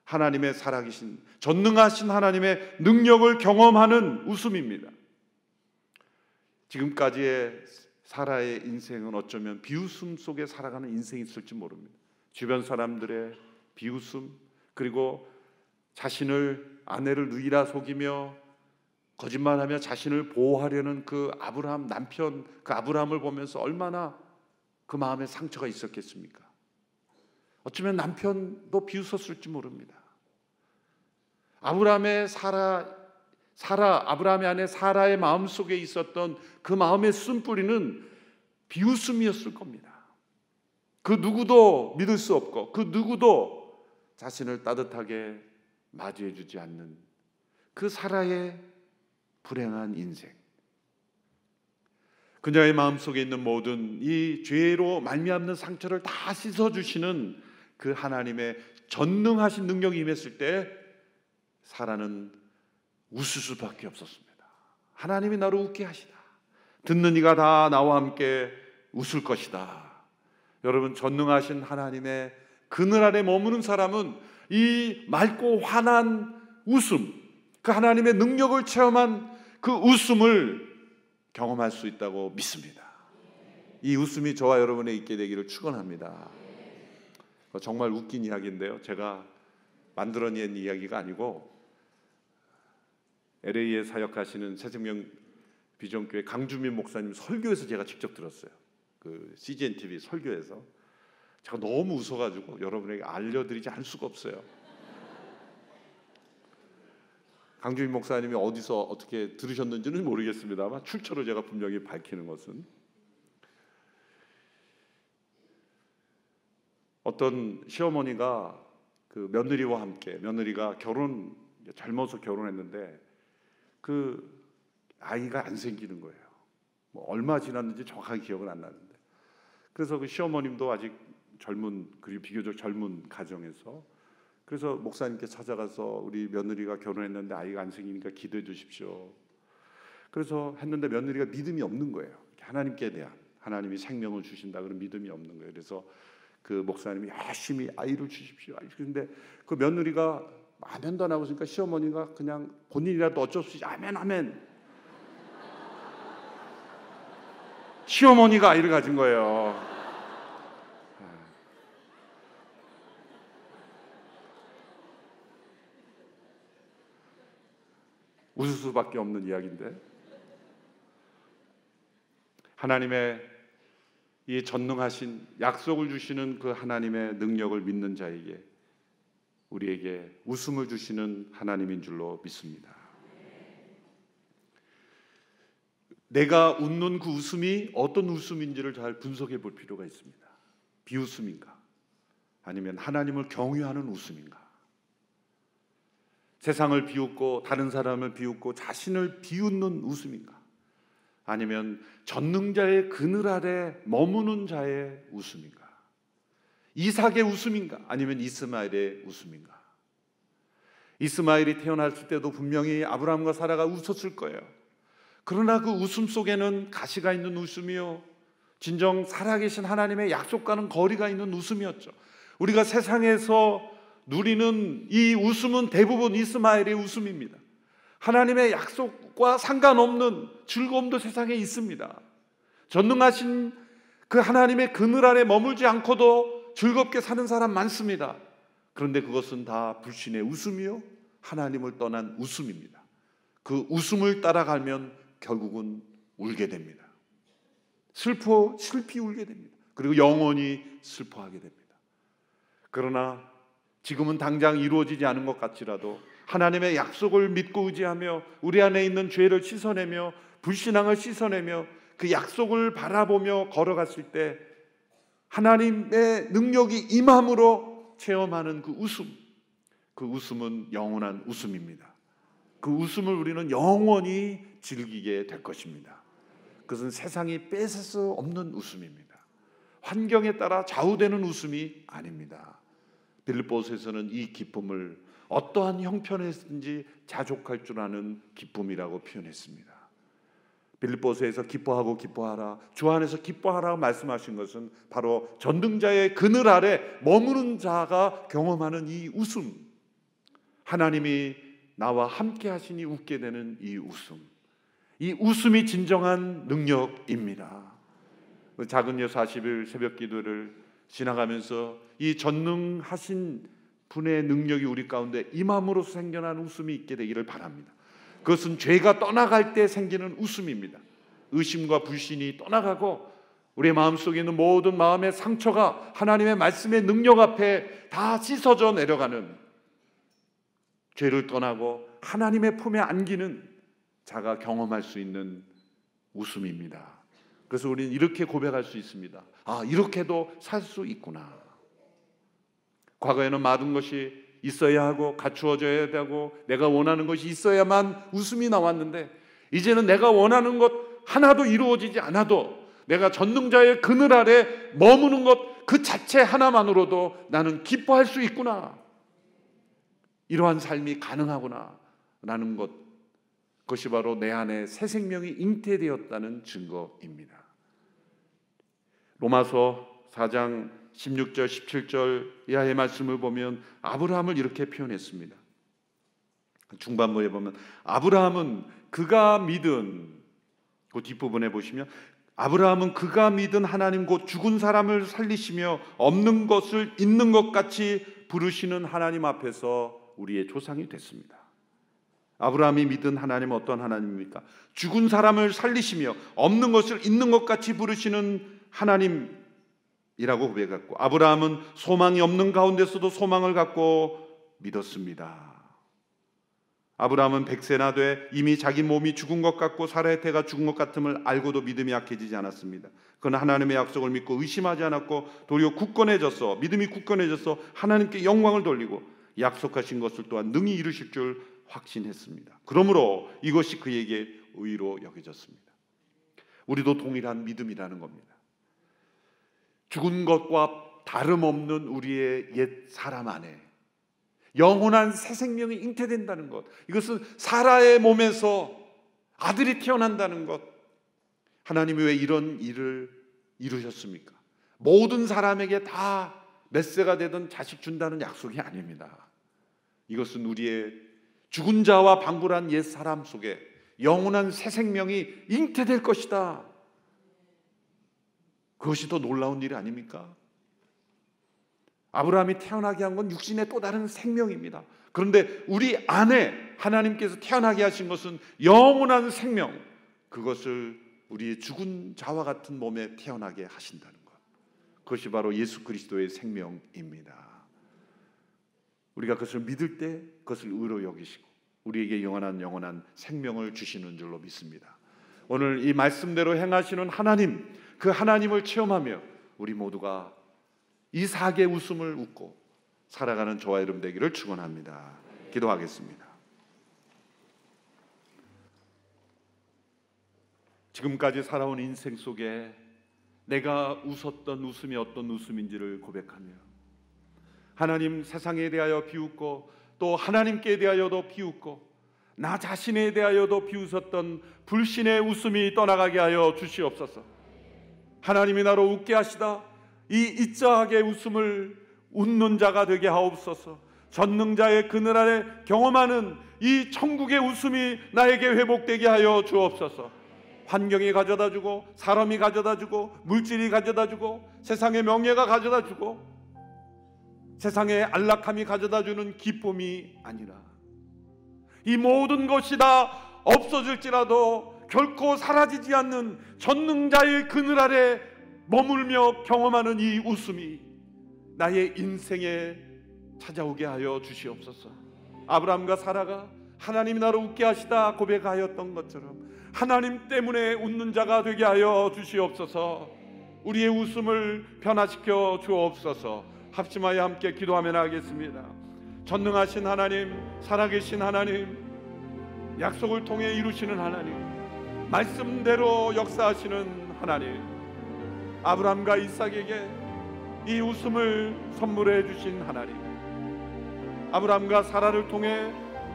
하나님의 살아계신 전능하신 하나님의 능력을 경험하는 웃음입니다. 지금까지의 사라의 인생은 어쩌면 비웃음 속에 살아가는 인생이 있을지 모릅니다. 주변 사람들의 비웃음, 그리고 자신을 아내를 누이라 속이며 거짓말하며 자신을 보호하려는 그 아브라함 남편, 그 아브라함을 보면서 얼마나 그 마음에 상처가 있었겠습니까? 어쩌면 남편도 비웃었을지 모릅니다. 아브라함의 아브라함의 아내 사라의 마음 속에 있었던 그 마음의 쓴뿌리는 비웃음이었을 겁니다. 그 누구도 믿을 수 없고 그 누구도 자신을 따뜻하게 맞이해주지 않는 그 사라의 불행한 인생, 그녀의 마음속에 있는 모든 이 죄로 말미암는 상처를 다 씻어주시는 그 하나님의 전능하신 능력이 임했을 때 사라는 웃을 수밖에 없었습니다. 하나님이 나를 웃게 하시다. 듣는 이가 다 나와 함께 웃을 것이다. 여러분, 전능하신 하나님의 그늘 아래 머무는 사람은 이 맑고 환한 웃음, 그 하나님의 능력을 체험한 그 웃음을 경험할 수 있다고 믿습니다. 이 웃음이 저와 여러분에 있게 되기를 축원합니다. 정말 웃긴 이야기인데요, 제가 만들어낸 이야기가 아니고 LA에 사역하시는 새생명 비전교회 강주민 목사님 설교에서 제가 직접 들었어요. 그 CGN TV 설교에서 제가 너무 웃어가지고 여러분에게 알려드리지 않을 수가 없어요. 강주민 목사님이 어디서 어떻게 들으셨는지는 모르겠습니다만 출처를 제가 분명히 밝히는 것은, 어떤 시어머니가 그 며느리와 함께, 며느리가 젊어서 결혼했는데 그 아이가 안 생기는 거예요. 뭐 얼마 지났는지 정확하게 기억은 안 나는데, 그래서 그 시어머님도 아직 그리고 비교적 젊은 가정에서, 그래서 목사님께 찾아가서 우리 며느리가 결혼했는데 아이가 안 생기니까 기도해 주십시오. 그래서 했는데 며느리가 믿음이 없는 거예요. 하나님께 대한, 하나님이 생명을 주신다 그런 믿음이 없는 거예요. 그래서 그 목사님이 열심히 아이를 주십시오. 그런데 그 며느리가 아멘도 안 하고 있으니까 시어머니가 그냥 본인이라도 어쩔 수 없이 아멘 아멘. 시어머니가 아이를 가진 거예요. 웃을 수밖에 없는 이야기인데, 하나님의 이 전능하신 약속을 주시는 그 하나님의 능력을 믿는 자에게, 우리에게 웃음을 주시는 하나님인 줄로 믿습니다. 내가 웃는 그 웃음이 어떤 웃음인지를 잘 분석해 볼 필요가 있습니다. 비웃음인가? 아니면 하나님을 경외하는 웃음인가? 세상을 비웃고 다른 사람을 비웃고 자신을 비웃는 웃음인가? 아니면 전능자의 그늘 아래 머무는 자의 웃음인가? 이삭의 웃음인가? 아니면 이스마엘의 웃음인가? 이스마엘이 태어났을 때도 분명히 아브라함과 사라가 웃었을 거예요. 그러나 그 웃음 속에는 가시가 있는 웃음이요, 진정 살아계신 하나님의 약속과는 거리가 있는 웃음이었죠. 우리가 세상에서 누리는 이 웃음은 대부분 이스마엘의 웃음입니다. 하나님의 약속과 상관없는 즐거움도 세상에 있습니다. 전능하신 그 하나님의 그늘 아래 머물지 않고도 즐겁게 사는 사람 많습니다. 그런데 그것은 다 불신의 웃음이요, 하나님을 떠난 웃음입니다. 그 웃음을 따라가면 결국은 울게 됩니다. 슬피 울게 됩니다. 그리고 영원히 슬퍼하게 됩니다. 그러나 지금은 당장 이루어지지 않은 것 같지라도 하나님의 약속을 믿고 의지하며 우리 안에 있는 죄를 씻어내며 불신앙을 씻어내며 그 약속을 바라보며 걸어갔을 때 하나님의 능력이 임함으로 체험하는 그 웃음은 영원한 웃음입니다. 그 웃음을 우리는 영원히 즐기게 될 것입니다. 그것은 세상이 뺏을 수 없는 웃음입니다. 환경에 따라 좌우되는 웃음이 아닙니다. 빌립보서에서는 이 기쁨을 어떠한 형편에서든지 자족할 줄 아는 기쁨이라고 표현했습니다. 빌립보서에서 기뻐하고 기뻐하라, 주 안에서 기뻐하라 말씀하신 것은 바로 전능자의 그늘 아래 머무는 자가 경험하는 이 웃음, 하나님이 나와 함께 하시니 웃게 되는 이 웃음, 이 웃음이 진정한 능력입니다. 작은 여 40일 새벽 기도를 지나가면서 이 전능하신 분의 능력이 우리 가운데 임함으로써 생겨난 웃음이 있게 되기를 바랍니다. 그것은 죄가 떠나갈 때 생기는 웃음입니다. 의심과 불신이 떠나가고 우리의 마음속에 있는 모든 마음의 상처가 하나님의 말씀의 능력 앞에 다 씻어져 내려가는, 죄를 떠나고 하나님의 품에 안기는 자가 경험할 수 있는 웃음입니다. 그래서 우리는 이렇게 고백할 수 있습니다. 아, 이렇게도 살 수 있구나. 과거에는 많은 것이 있어야 하고 갖추어져야 되고 내가 원하는 것이 있어야만 웃음이 나왔는데, 이제는 내가 원하는 것 하나도 이루어지지 않아도 내가 전능자의 그늘 아래 머무는 것 그 자체 하나만으로도 나는 기뻐할 수 있구나, 이러한 삶이 가능하구나 라는 것, 그것이 바로 내 안에 새 생명이 잉태되었다는 증거입니다. 로마서 4장 16절 17절 이하의 말씀을 보면 아브라함을 이렇게 표현했습니다. 중반부에 보면 아브라함은 그가 믿은, 그 뒷부분에 보시면 아브라함은 그가 믿은 하나님 곧 죽은 사람을 살리시며 없는 것을 있는 것 같이 부르시는 하나님 앞에서 우리의 조상이 됐습니다. 아브라함이 믿은 하나님은 어떤 하나님입니까? 죽은 사람을 살리시며 없는 것을 있는 것 같이 부르시는 하나님이라고 고백했고, 아브라함은 소망이 없는 가운데서도 소망을 갖고 믿었습니다. 아브라함은 100세나 돼 이미 자기 몸이 죽은 것 같고 사라의 태가 죽은 것 같음을 알고도 믿음이 약해지지 않았습니다. 그는 하나님의 약속을 믿고 의심하지 않았고 도리어 굳건해져서, 믿음이 굳건해져서 하나님께 영광을 돌리고 약속하신 것을 또한 능히 이루실 줄 확신했습니다. 그러므로 이것이 그에게 의로 여겨졌습니다. 우리도 동일한 믿음이라는 겁니다. 죽은 것과 다름없는 우리의 옛 사람 안에 영원한 새 생명이 잉태된다는 것, 이것은 사라의 몸에서 아들이 태어난다는 것. 하나님이 왜 이런 일을 이루셨습니까? 모든 사람에게 다 몇 세가 되든 자식 준다는 약속이 아닙니다. 이것은 우리의 죽은 자와 방불한 옛 사람 속에 영원한 새 생명이 잉태될 것이다. 그것이 더 놀라운 일 아닙니까? 아브라함이 태어나게 한 건 육신의 또 다른 생명입니다. 그런데 우리 안에 하나님께서 태어나게 하신 것은 영원한 생명, 그것을 우리의 죽은 자와 같은 몸에 태어나게 하신다는 것, 그것이 바로 예수 그리스도의 생명입니다. 우리가 그것을 믿을 때 그것을 의로 여기시고 우리에게 영원한 생명을 주시는 줄로 믿습니다. 오늘 이 말씀대로 행하시는 하나님, 그 하나님을 체험하며 우리 모두가 이삭의 웃음을 웃고 살아가는 저와 여러분 되기를 축원합니다. 기도하겠습니다. 지금까지 살아온 인생 속에 내가 웃었던 웃음이 어떤 웃음인지를 고백하며, 하나님, 세상에 대하여 비웃고 또 하나님께 대하여도 비웃고 나 자신에 대하여도 비웃었던 불신의 웃음이 떠나가게 하여 주시옵소서. 하나님이 나로 웃게 하시다 이 이자하게 웃음을 웃는 자가 되게 하옵소서. 전능자의 그늘 아래 경험하는 이 천국의 웃음이 나에게 회복되게 하여 주옵소서. 환경이 가져다주고 사람이 가져다주고 물질이 가져다주고 세상의 명예가 가져다주고 세상의 안락함이 가져다주는 기쁨이 아니라 이 모든 것이 다 없어질지라도 결코 사라지지 않는 전능자의 그늘 아래 머물며 경험하는 이 웃음이 나의 인생에 찾아오게 하여 주시옵소서. 아브라함과 사라가 하나님이 나를 웃게 하시다 고백하였던 것처럼 하나님 때문에 웃는 자가 되게 하여 주시옵소서. 우리의 웃음을 변화시켜 주옵소서. 합심하여 함께 기도하며 나가겠습니다. 전능하신 하나님, 살아계신 하나님, 약속을 통해 이루시는 하나님, 말씀대로 역사하시는 하나님, 아브라함과 이삭에게 이 웃음을 선물해 주신 하나님, 아브라함과 사라를 통해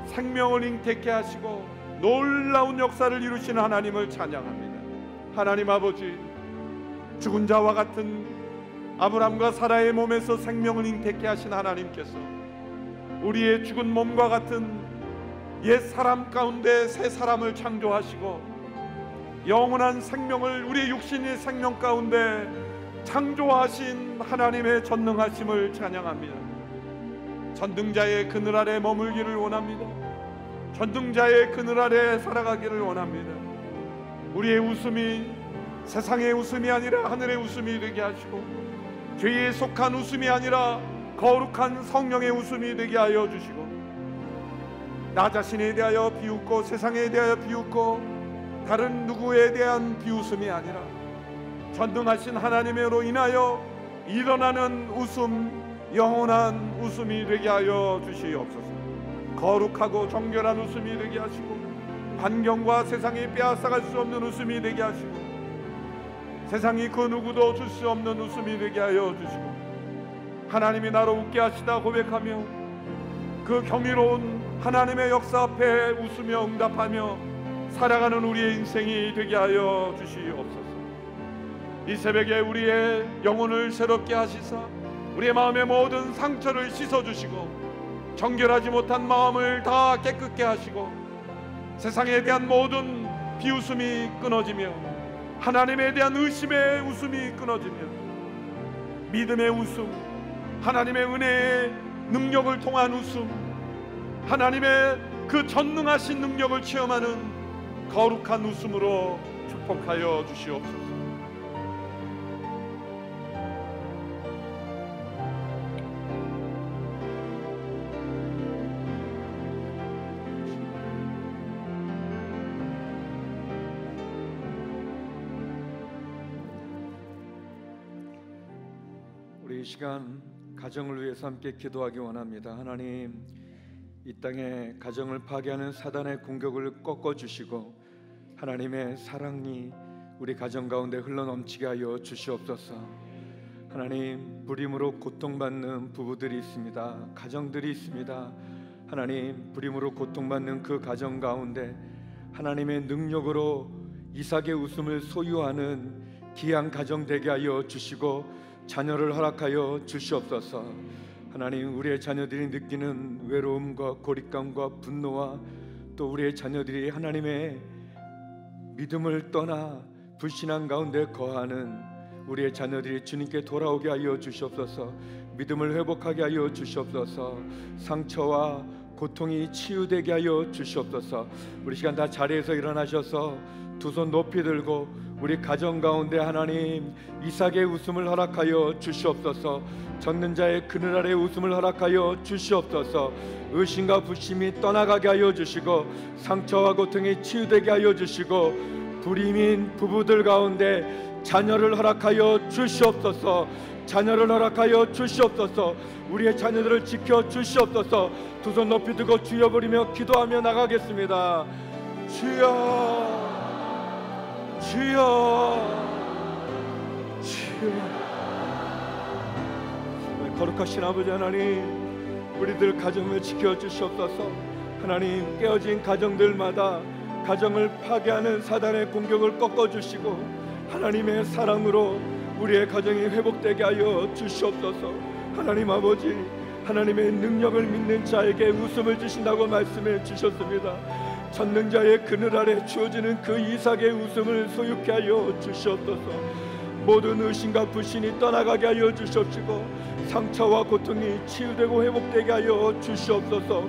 생명을 잉태케 하시고 놀라운 역사를 이루시는 하나님을 찬양합니다. 하나님 아버지, 죽은 자와 같은 아브라함과 사라의 몸에서 생명을 잉태케 하신 하나님께서 우리의 죽은 몸과 같은 옛 사람 가운데 새 사람을 창조하시고 영원한 생명을 우리의 육신의 생명 가운데 창조하신 하나님의 전능하심을 찬양합니다. 전능자의 그늘 아래 머물기를 원합니다. 전능자의 그늘 아래 살아가기를 원합니다. 우리의 웃음이 세상의 웃음이 아니라 하늘의 웃음이 되게 하시고 죄에 속한 웃음이 아니라 거룩한 성령의 웃음이 되게 하여 주시고 나 자신에 대하여 비웃고 세상에 대하여 비웃고 다른 누구에 대한 비웃음이 아니라 전능하신 하나님으로 인하여 일어나는 웃음, 영원한 웃음이 되게 하여 주시옵소서. 거룩하고 정결한 웃음이 되게 하시고, 환경과 세상이 빼앗아갈 수 없는 웃음이 되게 하시고, 세상이 그 누구도 줄 수 없는 웃음이 되게 하여 주시고, 하나님이 나로 웃게 하시다 고백하며 그 경이로운 하나님의 역사 앞에 웃으며 응답하며 살아가는 우리의 인생이 되게 하여 주시옵소서. 이 새벽에 우리의 영혼을 새롭게 하시사 우리의 마음의 모든 상처를 씻어주시고, 정결하지 못한 마음을 다 깨끗게 하시고, 세상에 대한 모든 비웃음이 끊어지며 하나님에 대한 의심의 웃음이 끊어지며 믿음의 웃음, 하나님의 은혜의 능력을 통한 웃음, 하나님의 그 전능하신 능력을 체험하는 거룩한 웃음으로 축복하여 주시옵소서. 우리 이 시간 가정을 위해서 함께 기도하기 원합니다. 하나님, 이 땅에 가정을 파괴하는 사단의 공격을 꺾어주시고 하나님의 사랑이 우리 가정 가운데 흘러넘치게 하여 주시옵소서. 하나님, 불임으로 고통받는 부부들이 있습니다. 가정들이 있습니다. 하나님, 불임으로 고통받는 그 가정 가운데 하나님의 능력으로 이삭의 웃음을 소유하는 귀한 가정 되게 하여 주시고 자녀를 허락하여 주시옵소서. 하나님, 우리의 자녀들이 느끼는 외로움과 고립감과 분노와 또 우리의 자녀들이 하나님의 믿음을 떠나 불신앙 가운데 거하는 우리의 자녀들이 주님께 돌아오게 하여 주시옵소서. 믿음을 회복하게 하여 주시옵소서. 상처와 고통이 치유되게 하여 주시옵소서. 우리 시간 다 자리에서 일어나셔서 두 손 높이 들고 우리 가정 가운데 하나님 이삭의 웃음을 허락하여 주시옵소서. 젖는 자의 그늘 아래 웃음을 허락하여 주시옵소서. 의심과 불심이 떠나가게 하여 주시고 상처와 고통이 치유되게 하여 주시고 불임인 부부들 가운데 자녀를 허락하여 주시옵소서. 자녀를 허락하여 주시옵소서. 우리의 자녀들을 지켜 주시옵소서. 두 손 높이 들고 주여 부르며 기도하며 나가겠습니다. 주여, 주여, 주여. 거룩하신 아버지 하나님, 우리들 가정을 지켜주시옵소서. 하나님, 깨어진 가정들마다 가정을 파괴하는 사단의 공격을 꺾어주시고 하나님의 사랑으로 우리의 가정이 회복되게 하여 주시옵소서. 하나님 아버지, 하나님의 능력을 믿는 자에게 웃음을 주신다고 말씀해 주셨습니다. 전능자의 그늘 아래 주어지는 그 이삭의 웃음을 소유케 하여 주시옵소서. 모든 의심과 불신이 떠나가게 하여 주시옵시고 상처와 고통이 치유되고 회복되게 하여 주시옵소서.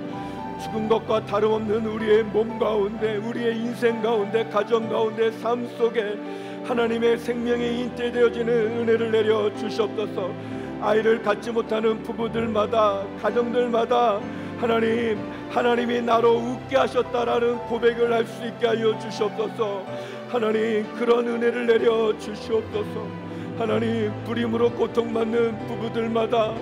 죽은 것과 다름없는 우리의 몸 가운데, 우리의 인생 가운데, 가정 가운데, 삶 속에 하나님의 생명이 인재되어지는 은혜를 내려 주시옵소서. 아이를 갖지 못하는 부부들마다, 가정들마다 하나님이 나로 웃게 하셨다라는 고백을 할 수 있게 하여 주시옵소서. 하나님, 그런 은혜를 내려 주시옵소서. 하나님, 불임으로 고통받는 부부들마다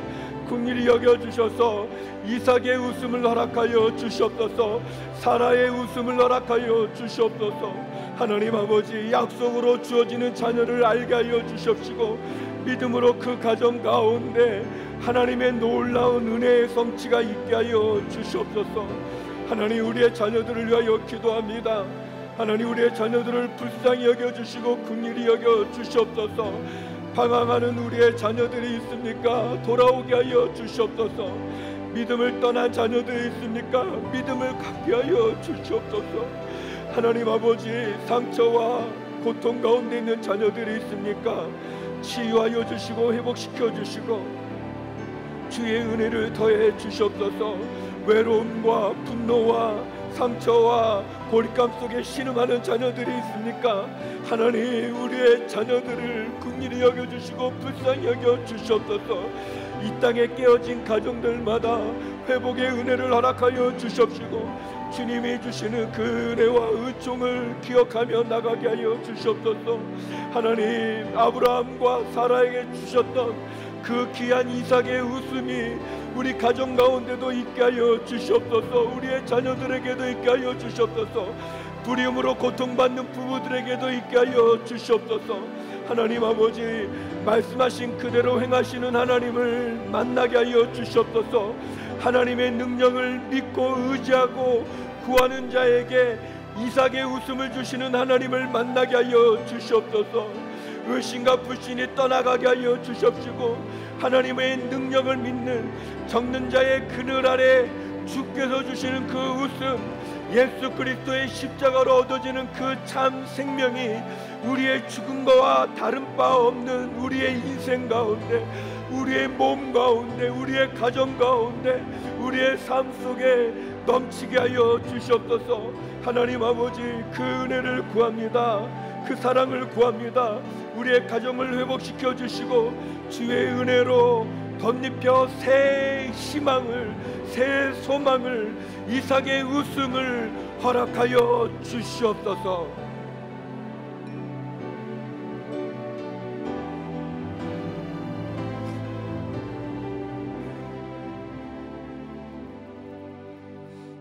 긍휼히 여겨주셔서 이삭의 웃음을 허락하여 주시옵소서. 사라의 웃음을 허락하여 주시옵소서. 하나님 아버지, 약속으로 주어지는 자녀를 알게 하여 주시옵시고 믿음으로 그 가정 가운데 하나님의 놀라운 은혜의 성취가 있게 하여 주시옵소서. 하나님, 우리의 자녀들을 위하여 기도합니다. 하나님, 우리의 자녀들을 불쌍히 여겨주시고 긍휼히 여겨주시옵소서. 방황하는 우리의 자녀들이 있습니까? 돌아오게 하여 주시옵소서. 믿음을 떠난 자녀들이 있습니까? 믿음을 갖게 하여 주시옵소서. 하나님 아버지, 상처와 고통 가운데 있는 자녀들이 있습니까? 치유하여 주시고 회복시켜 주시고 주의 은혜를 더해 주시옵소서. 외로움과 분노와 상처와 고립감 속에 신음하는 자녀들이 있습니까? 하나님, 우리의 자녀들을 긍휼히 여겨주시고 불쌍히 여겨주시옵소서. 이 땅에 깨어진 가정들마다 회복의 은혜를 허락하여 주시옵시고 주님이 주시는 그 은혜와 은총을 기억하며 나가게 하여 주시옵소서. 하나님, 아브라함과 사라에게 주셨던 그 귀한 이삭의 웃음이 우리 가정 가운데도 있게 하여 주시옵소서. 우리의 자녀들에게도 있게 하여 주시옵소서. 불임으로 고통받는 부부들에게도 있게 하여 주시옵소서. 하나님 아버지, 말씀하신 그대로 행하시는 하나님을 만나게 하여 주시옵소서. 하나님의 능력을 믿고 의지하고 구하는 자에게 이삭의 웃음을 주시는 하나님을 만나게 하여 주시옵소서. 의심과 불신이 떠나가게 하여 주시옵시고, 하나님의 능력을 믿는 적는 자의 그늘 아래 주께서 주시는 그 웃음, 예수 그리스도의 십자가로 얻어지는 그 참 생명이 우리의 죽음과 다른 바 없는 우리의 인생 가운데, 우리의 몸 가운데, 우리의 가정 가운데, 우리의 삶 속에 넘치게 하여 주시옵소서. 하나님 아버지, 그 은혜를 구합니다. 그 사랑을 구합니다. 우리의 가정을 회복시켜 주시고 주의 은혜로 덧입혀 새 희망을, 새 소망을, 이삭의 웃음을 허락하여 주시옵소서.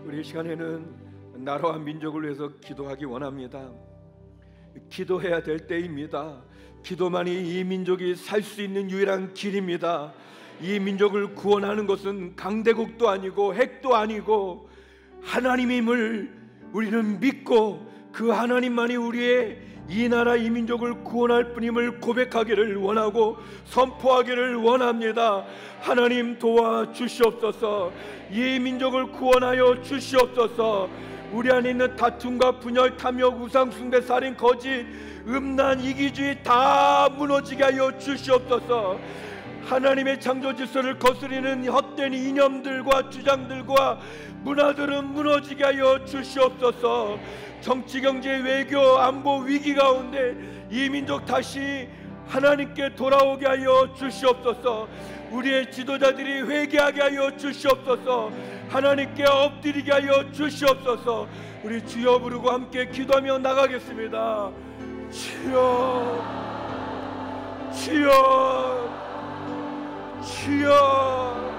우리 시간에는 나라와 민족을 위해서 기도하기 원합니다. 기도해야 될 때입니다. 기도만이 이 민족이 살 수 있는 유일한 길입니다. 이 민족을 구원하는 것은 강대국도 아니고 핵도 아니고 하나님임을 우리는 믿고, 그 하나님만이 우리의 이 나라 이 민족을 구원할 뿐임을 고백하기를 원하고 선포하기를 원합니다. 하나님 도와주시옵소서. 이 민족을 구원하여 주시옵소서. 우리 안에 있는 다툼과 분열, 탐욕, 우상숭배, 살인, 거짓, 음란, 이기주의 다 무너지게 하여 주시옵소서. 하나님의 창조 질서를 거스리는 헛된 이념들과 주장들과 문화들은 무너지게 하여 주시옵소서. 정치, 경제, 외교, 안보 위기 가운데 이 민족 다시 하나님께 돌아오게 하여 주시옵소서. 우리의 지도자들이 회개하게 하여 주시옵소서. 하나님께 엎드리게 하여 주시옵소서. 우리 주여 부르고 함께 기도하며 나가겠습니다. 주여, 주여, 주여.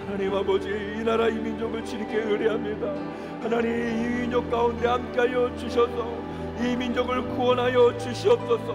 하나님 아버지, 이 나라 이 민족을 주님께 의뢰합니다. 하나님, 이 민족 가운데 함께하여 주셔서 이 민족을 구원하여 주시옵소서.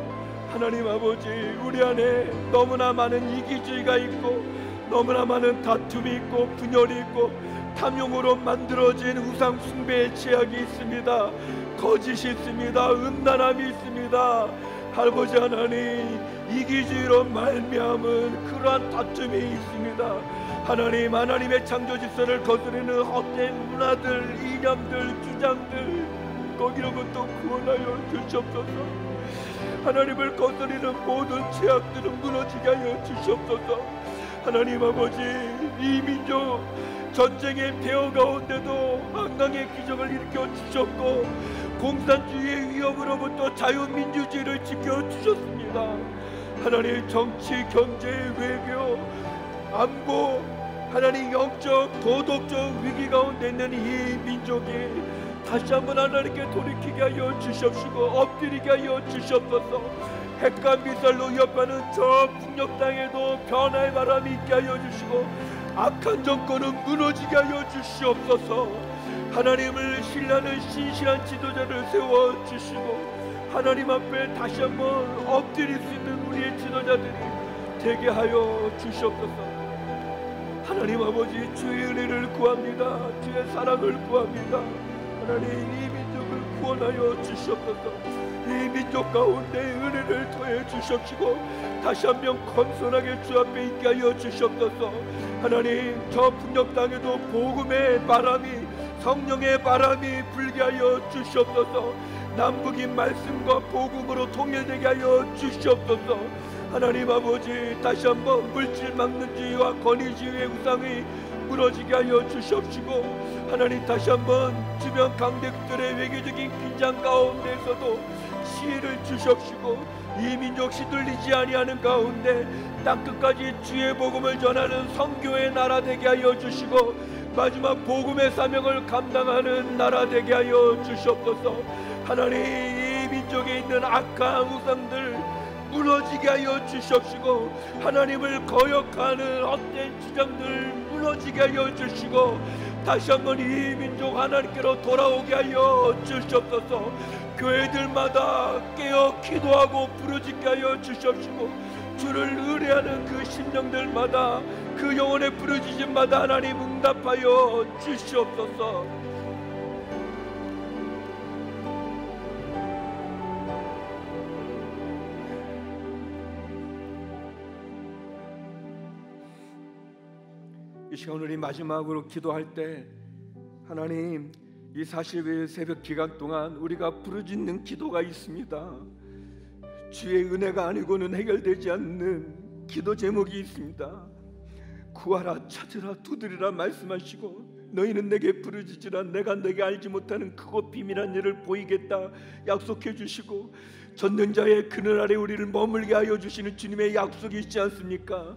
하나님 아버지, 우리 안에 너무나 많은 이기주의가 있고 너무나 많은 다툼이 있고 분열이 있고 탐욕으로 만들어진 우상 숭배의 제약이 있습니다. 거짓이 있습니다. 음란함이 있습니다. 아버지 하나님, 이기주의로 말미암은 그러한 다툼이 있습니다. 하나님, 하나님의 창조 질서를 거스르는 헛된 문화들, 이념들, 주장들, 거기로부터 구원하여 주시옵소서. 하나님을 거스르는 모든 제약들은 무너지게 하여 주시옵소서. 하나님 아버지, 이 민족 전쟁의 폐허 가운데도 한강의 기적을 일으켜 주셨고 공산주의의 위협으로부터 자유민주주의를 지켜주셨습니다. 하나님, 정치, 경제, 외교, 안보, 하나님 영적, 도덕적 위기 가운데 있는 이 민족이 다시 한번 하나님께 돌이키게 하여 주시옵시고 엎드리게 하여 주시옵소서. 핵과 미사일로 위협하는 저 북녘 땅에도 변화의 바람이 있게 하여 주시고 악한 정권은 무너지게 하여 주시옵소서. 하나님을 신뢰하는 신실한 지도자를 세워주시고 하나님 앞에 다시 한번 엎드릴 수 있는 우리의 지도자들이 되게 하여 주시옵소서. 하나님 아버지, 주의 은혜를 구합니다. 주의 사랑을 구합니다. 하나님, 이 민족을 구원하여 주시옵소서. 이 민족 가운데 은혜를 더해 주시옵시고 다시 한번 겸손하게 주 앞에 있게 하여 주시옵소서. 하나님, 저 북녘 땅에도 복음의 바람이, 성령의 바람이 불게 하여 주시옵소서. 남북이 말씀과 복음으로 통일되게 하여 주시옵소서. 하나님 아버지, 다시 한번 물질 막는주의와 권위주의의 우상이 무너지게 하여 주시옵시고 하나님, 다시 한번 주변 강대국들의 외교적인 긴장 가운데서도 시혜를 주시옵시고 이 민족 시들리지 아니하는 가운데 땅끝까지 주의 복음을 전하는 선교의 나라 되게 하여 주시고 마지막 복음의 사명을 감당하는 나라 되게 하여 주시옵소서. 하나님, 이 민족에 있는 악한 우상들 무너지게 하여 주시옵시고, 하나님을 거역하는 헛된 주장들 무너지게 하여 주시고, 다시 한번 이 민족 하나님께로 돌아오게 하여 주시옵소서. 교회들마다 깨어 기도하고 부르짖게 하여 주시옵시고, 주를 의뢰하는 그 심령들마다, 그 영혼의 부르짖음마다 하나님 응답하여 주시옵소서. 이 시간 우리 마지막으로 기도할 때, 하나님, 이 40일 새벽 기간 동안 우리가 부르짖는 기도가 있습니다. 주의 은혜가 아니고는 해결되지 않는 기도 제목이 있습니다. 구하라, 찾으라, 두드리라 말씀하시고, 너희는 내게 부르짖으라, 내가 내게 알지 못하는 크고 비밀한 일을 보이겠다 약속해 주시고, 전능자의 그늘 아래 우리를 머물게 하여 주시는 주님의 약속이 있지 않습니까?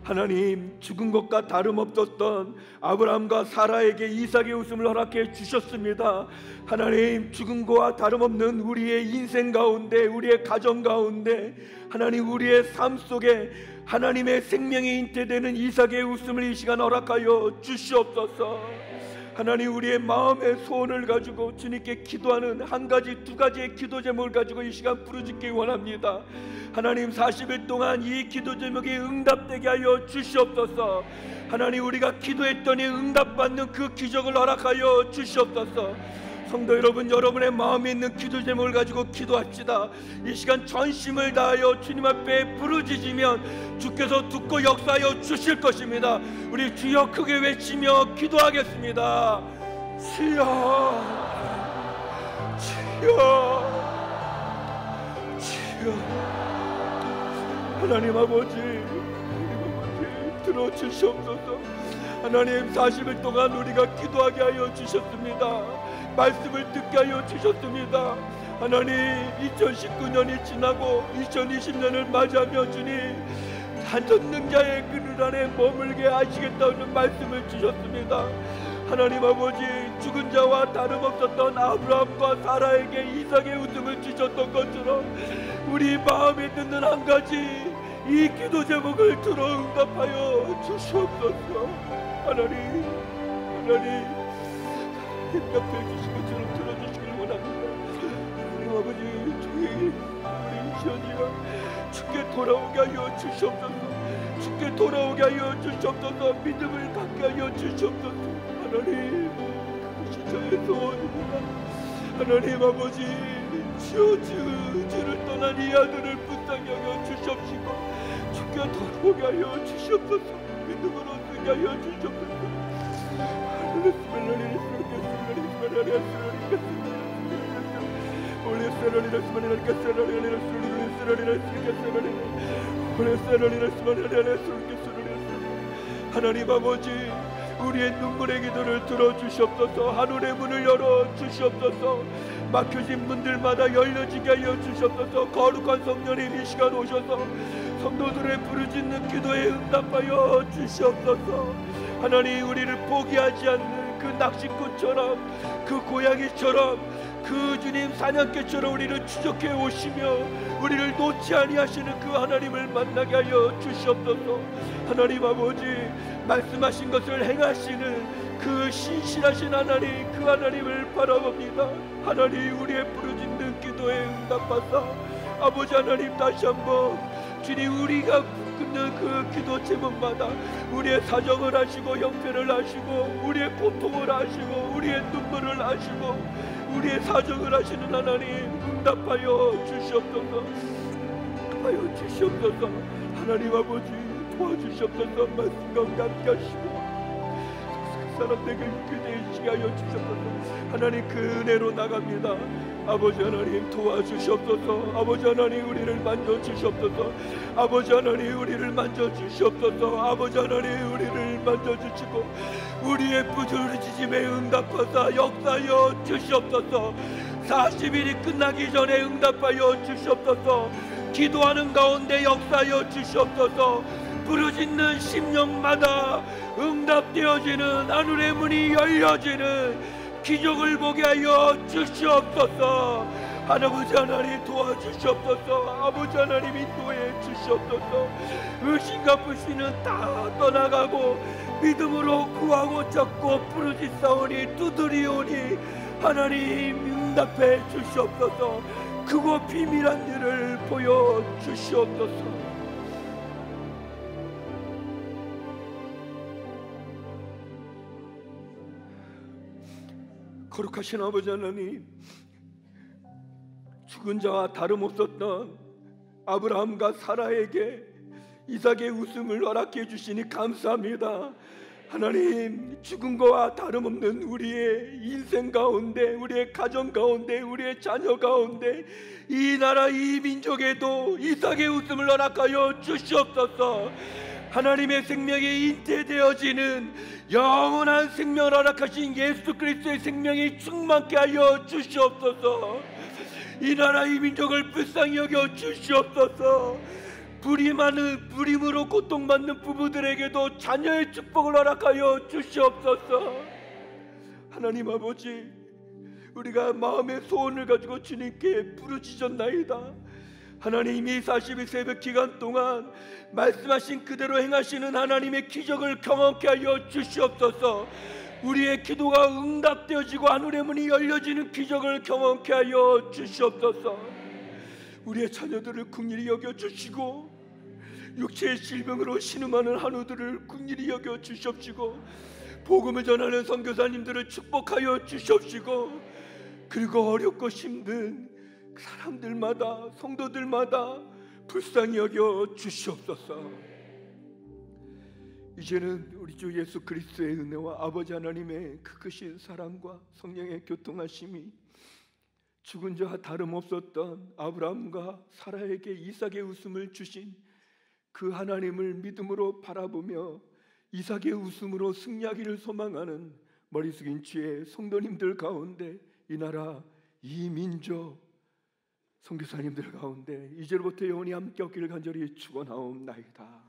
하나님, 죽은 것과 다름없었던 아브라함과 사라에게 이삭의 웃음을 허락해 주셨습니다. 하나님, 죽은 것과 다름없는 우리의 인생 가운데, 우리의 가정 가운데, 하나님, 우리의 삶 속에 하나님의 생명이 잉태되는 이삭의 웃음을 이 시간 허락하여 주시옵소서. 하나님, 우리의 마음의 소원을 가지고 주님께 기도하는 한 가지, 두 가지의 기도 제목을 가지고 이 시간 부르짖기 원합니다. 하나님, 40일 동안 이 기도 제목이 응답되게 하여 주시옵소서. 하나님, 우리가 기도했더니 응답받는 그 기적을 허락하여 주시옵소서. 성도 여러분, 여러분의 마음에 있는 기도 제목을 가지고 기도합시다. 이 시간 전심을 다하여 주님 앞에 부르짖으면 주께서 듣고 역사하여 주실 것입니다. 우리 주여 크게 외치며 기도하겠습니다. 주여, 주여, 주여. 하나님 아버지, 들어주시옵소서. 하나님, 40일 동안 우리가 기도하게 하여 주셨습니다. 말씀을 듣게 하여 주셨습니다. 하나님, 2019년이 지나고 2020년을 맞이하며 주님, 전능자의 그늘 안에 머물게 하시겠다는 말씀을 주셨습니다. 하나님 아버지, 죽은 자와 다름없었던 아브라함과 사라에게 이삭의 웃음을 주셨던 것처럼 우리 마음에 드는 한 가지 이 기도 제목을 들어 응답하여 주시옵소서. 하나님, 하나님, 응답해 주신 것처럼 들어주시길 원합니다. 하나님 아버지, 저희 우리 시연이가 주께 돌아오게 하여 주시옵소서. 주께 돌아오게 하여 주시옵소서. 믿음을 갖게 하여 주시옵소서. 하나님, 그것이 저의 소원입니다. 하나님 아버지, 주를 떠난 이 아들을 불쌍히 여겨 주시옵시고, 주께 돌아오게 하여 주시옵소서. 믿음으로 쓰게 하여 주시옵소서. 하나님 아버지, 우리의 눈물의 기도를 들어주시옵소서. 하늘의 문을 열어주시옵소서. 막혀진 문들마다 열려지게 하여 주시옵소서. 거룩한 성령님, 이 시간 오셔서 성도들의 부르짖는 기도에 응답하여 주시옵소서. 하나님, 우리를 포기하지 않는 그 낚시꾼처럼, 그 고양이처럼, 그 주님 사냥개처럼 우리를 추적해 오시며 우리를 놓지 아니하시는 그 하나님을 만나게 하여 주시옵소서. 하나님 아버지, 말씀하신 것을 행하시는 그 신실하신 하나님, 그 하나님을 바라봅니다. 하나님, 우리의 부르짖는 기도에 응답하사 아버지 하나님, 다시 한번 주님, 우리가 끊는 그 기도 제목마다 우리의 사정을 아시고 형편을 아시고 우리의 고통을 아시고 우리의 눈물을 아시고 우리의 사정을 아시는 하나님, 응답하여 주시옵소서. 응답하여 주시옵소서. 하나님 아버지, 도와주시옵소서. 말씀 가운데 함께 하시고 사람들에게 그대시게 하여 주시옵소서. 하나님, 그 은혜로 나갑니다. 아버지 하나님, 도와주시옵소서. 아버지 하나님, 우리를 만져주시옵소서. 아버지 하나님, 우리를 만져주시옵소서. 아버지 하나님, 우리를 만져주시고 우리의 부르짖음에 응답하사 역사하여 주시옵소서. 40일이 끝나기 전에 응답하여 주시옵소서. 기도하는 가운데 역사하여 주시옵소서. 부르짖는 심령마다 응답되어지는 하늘의 문이 열려지는 기적을 보게 하여 주시옵소서. 할아버지 하나님 도와주시옵소서. 아버지 하나님 인도해 주시옵소서. 의심과 불신은 다 떠나가고 믿음으로 구하고 찾고 부르짖사오니 두드리오니 하나님 응답해 주시옵소서. 크고 비밀한 일을 보여 주시옵소서. 거룩하신 아버지 하나님, 죽은 자와 다름없었던 아브라함과 사라에게 이삭의 웃음을 허락해 주시니 감사합니다. 하나님, 죽은 거와 다름없는 우리의 인생 가운데, 우리의 가정 가운데, 우리의 자녀 가운데, 이 나라 이 민족에도 이삭의 웃음을 허락하여 주시옵소서. 하나님의 생명이 잉태되어지는 영원한 생명을 허락하신 예수 그리스도의 생명이 충만케 하여 주시옵소서. 이 나라 이 민족을 불쌍히 여겨 주시옵소서. 불임으로 고통받는 부부들에게도 자녀의 축복을 허락하여 주시옵소서. 하나님 아버지, 우리가 마음의 소원을 가지고 주님께 부르짖었나이다. 하나님, 이 40일 새벽 기간 동안 말씀하신 그대로 행하시는 하나님의 기적을 경험케 하여 주시옵소서. 우리의 기도가 응답되어지고 하늘의 문이 열려지는 기적을 경험케 하여 주시옵소서. 우리의 자녀들을 긍휼히 여겨주시고 육체의 질병으로 신음하는 한우들을 긍휼히 여겨주시옵시고 복음을 전하는 선교사님들을 축복하여 주시옵시고 그리고 어렵고 힘든 사람들마다 성도들마다 불쌍히 여겨 주시옵소서. 이제는 우리 주 예수 그리스도의 은혜와 아버지 하나님의 그 크신 사랑과 성령의 교통하심이 죽은 자와 다름없었던 아브라함과 사라에게 이삭의 웃음을 주신 그 하나님을 믿음으로 바라보며 이삭의 웃음으로 승리하기를 소망하는 머리 숙인 주의 성도님들 가운데, 이 나라 이 민족 선교사님들 가운데 이제로부터 영원히 함께 없기를 간절히 축원하옵나이다.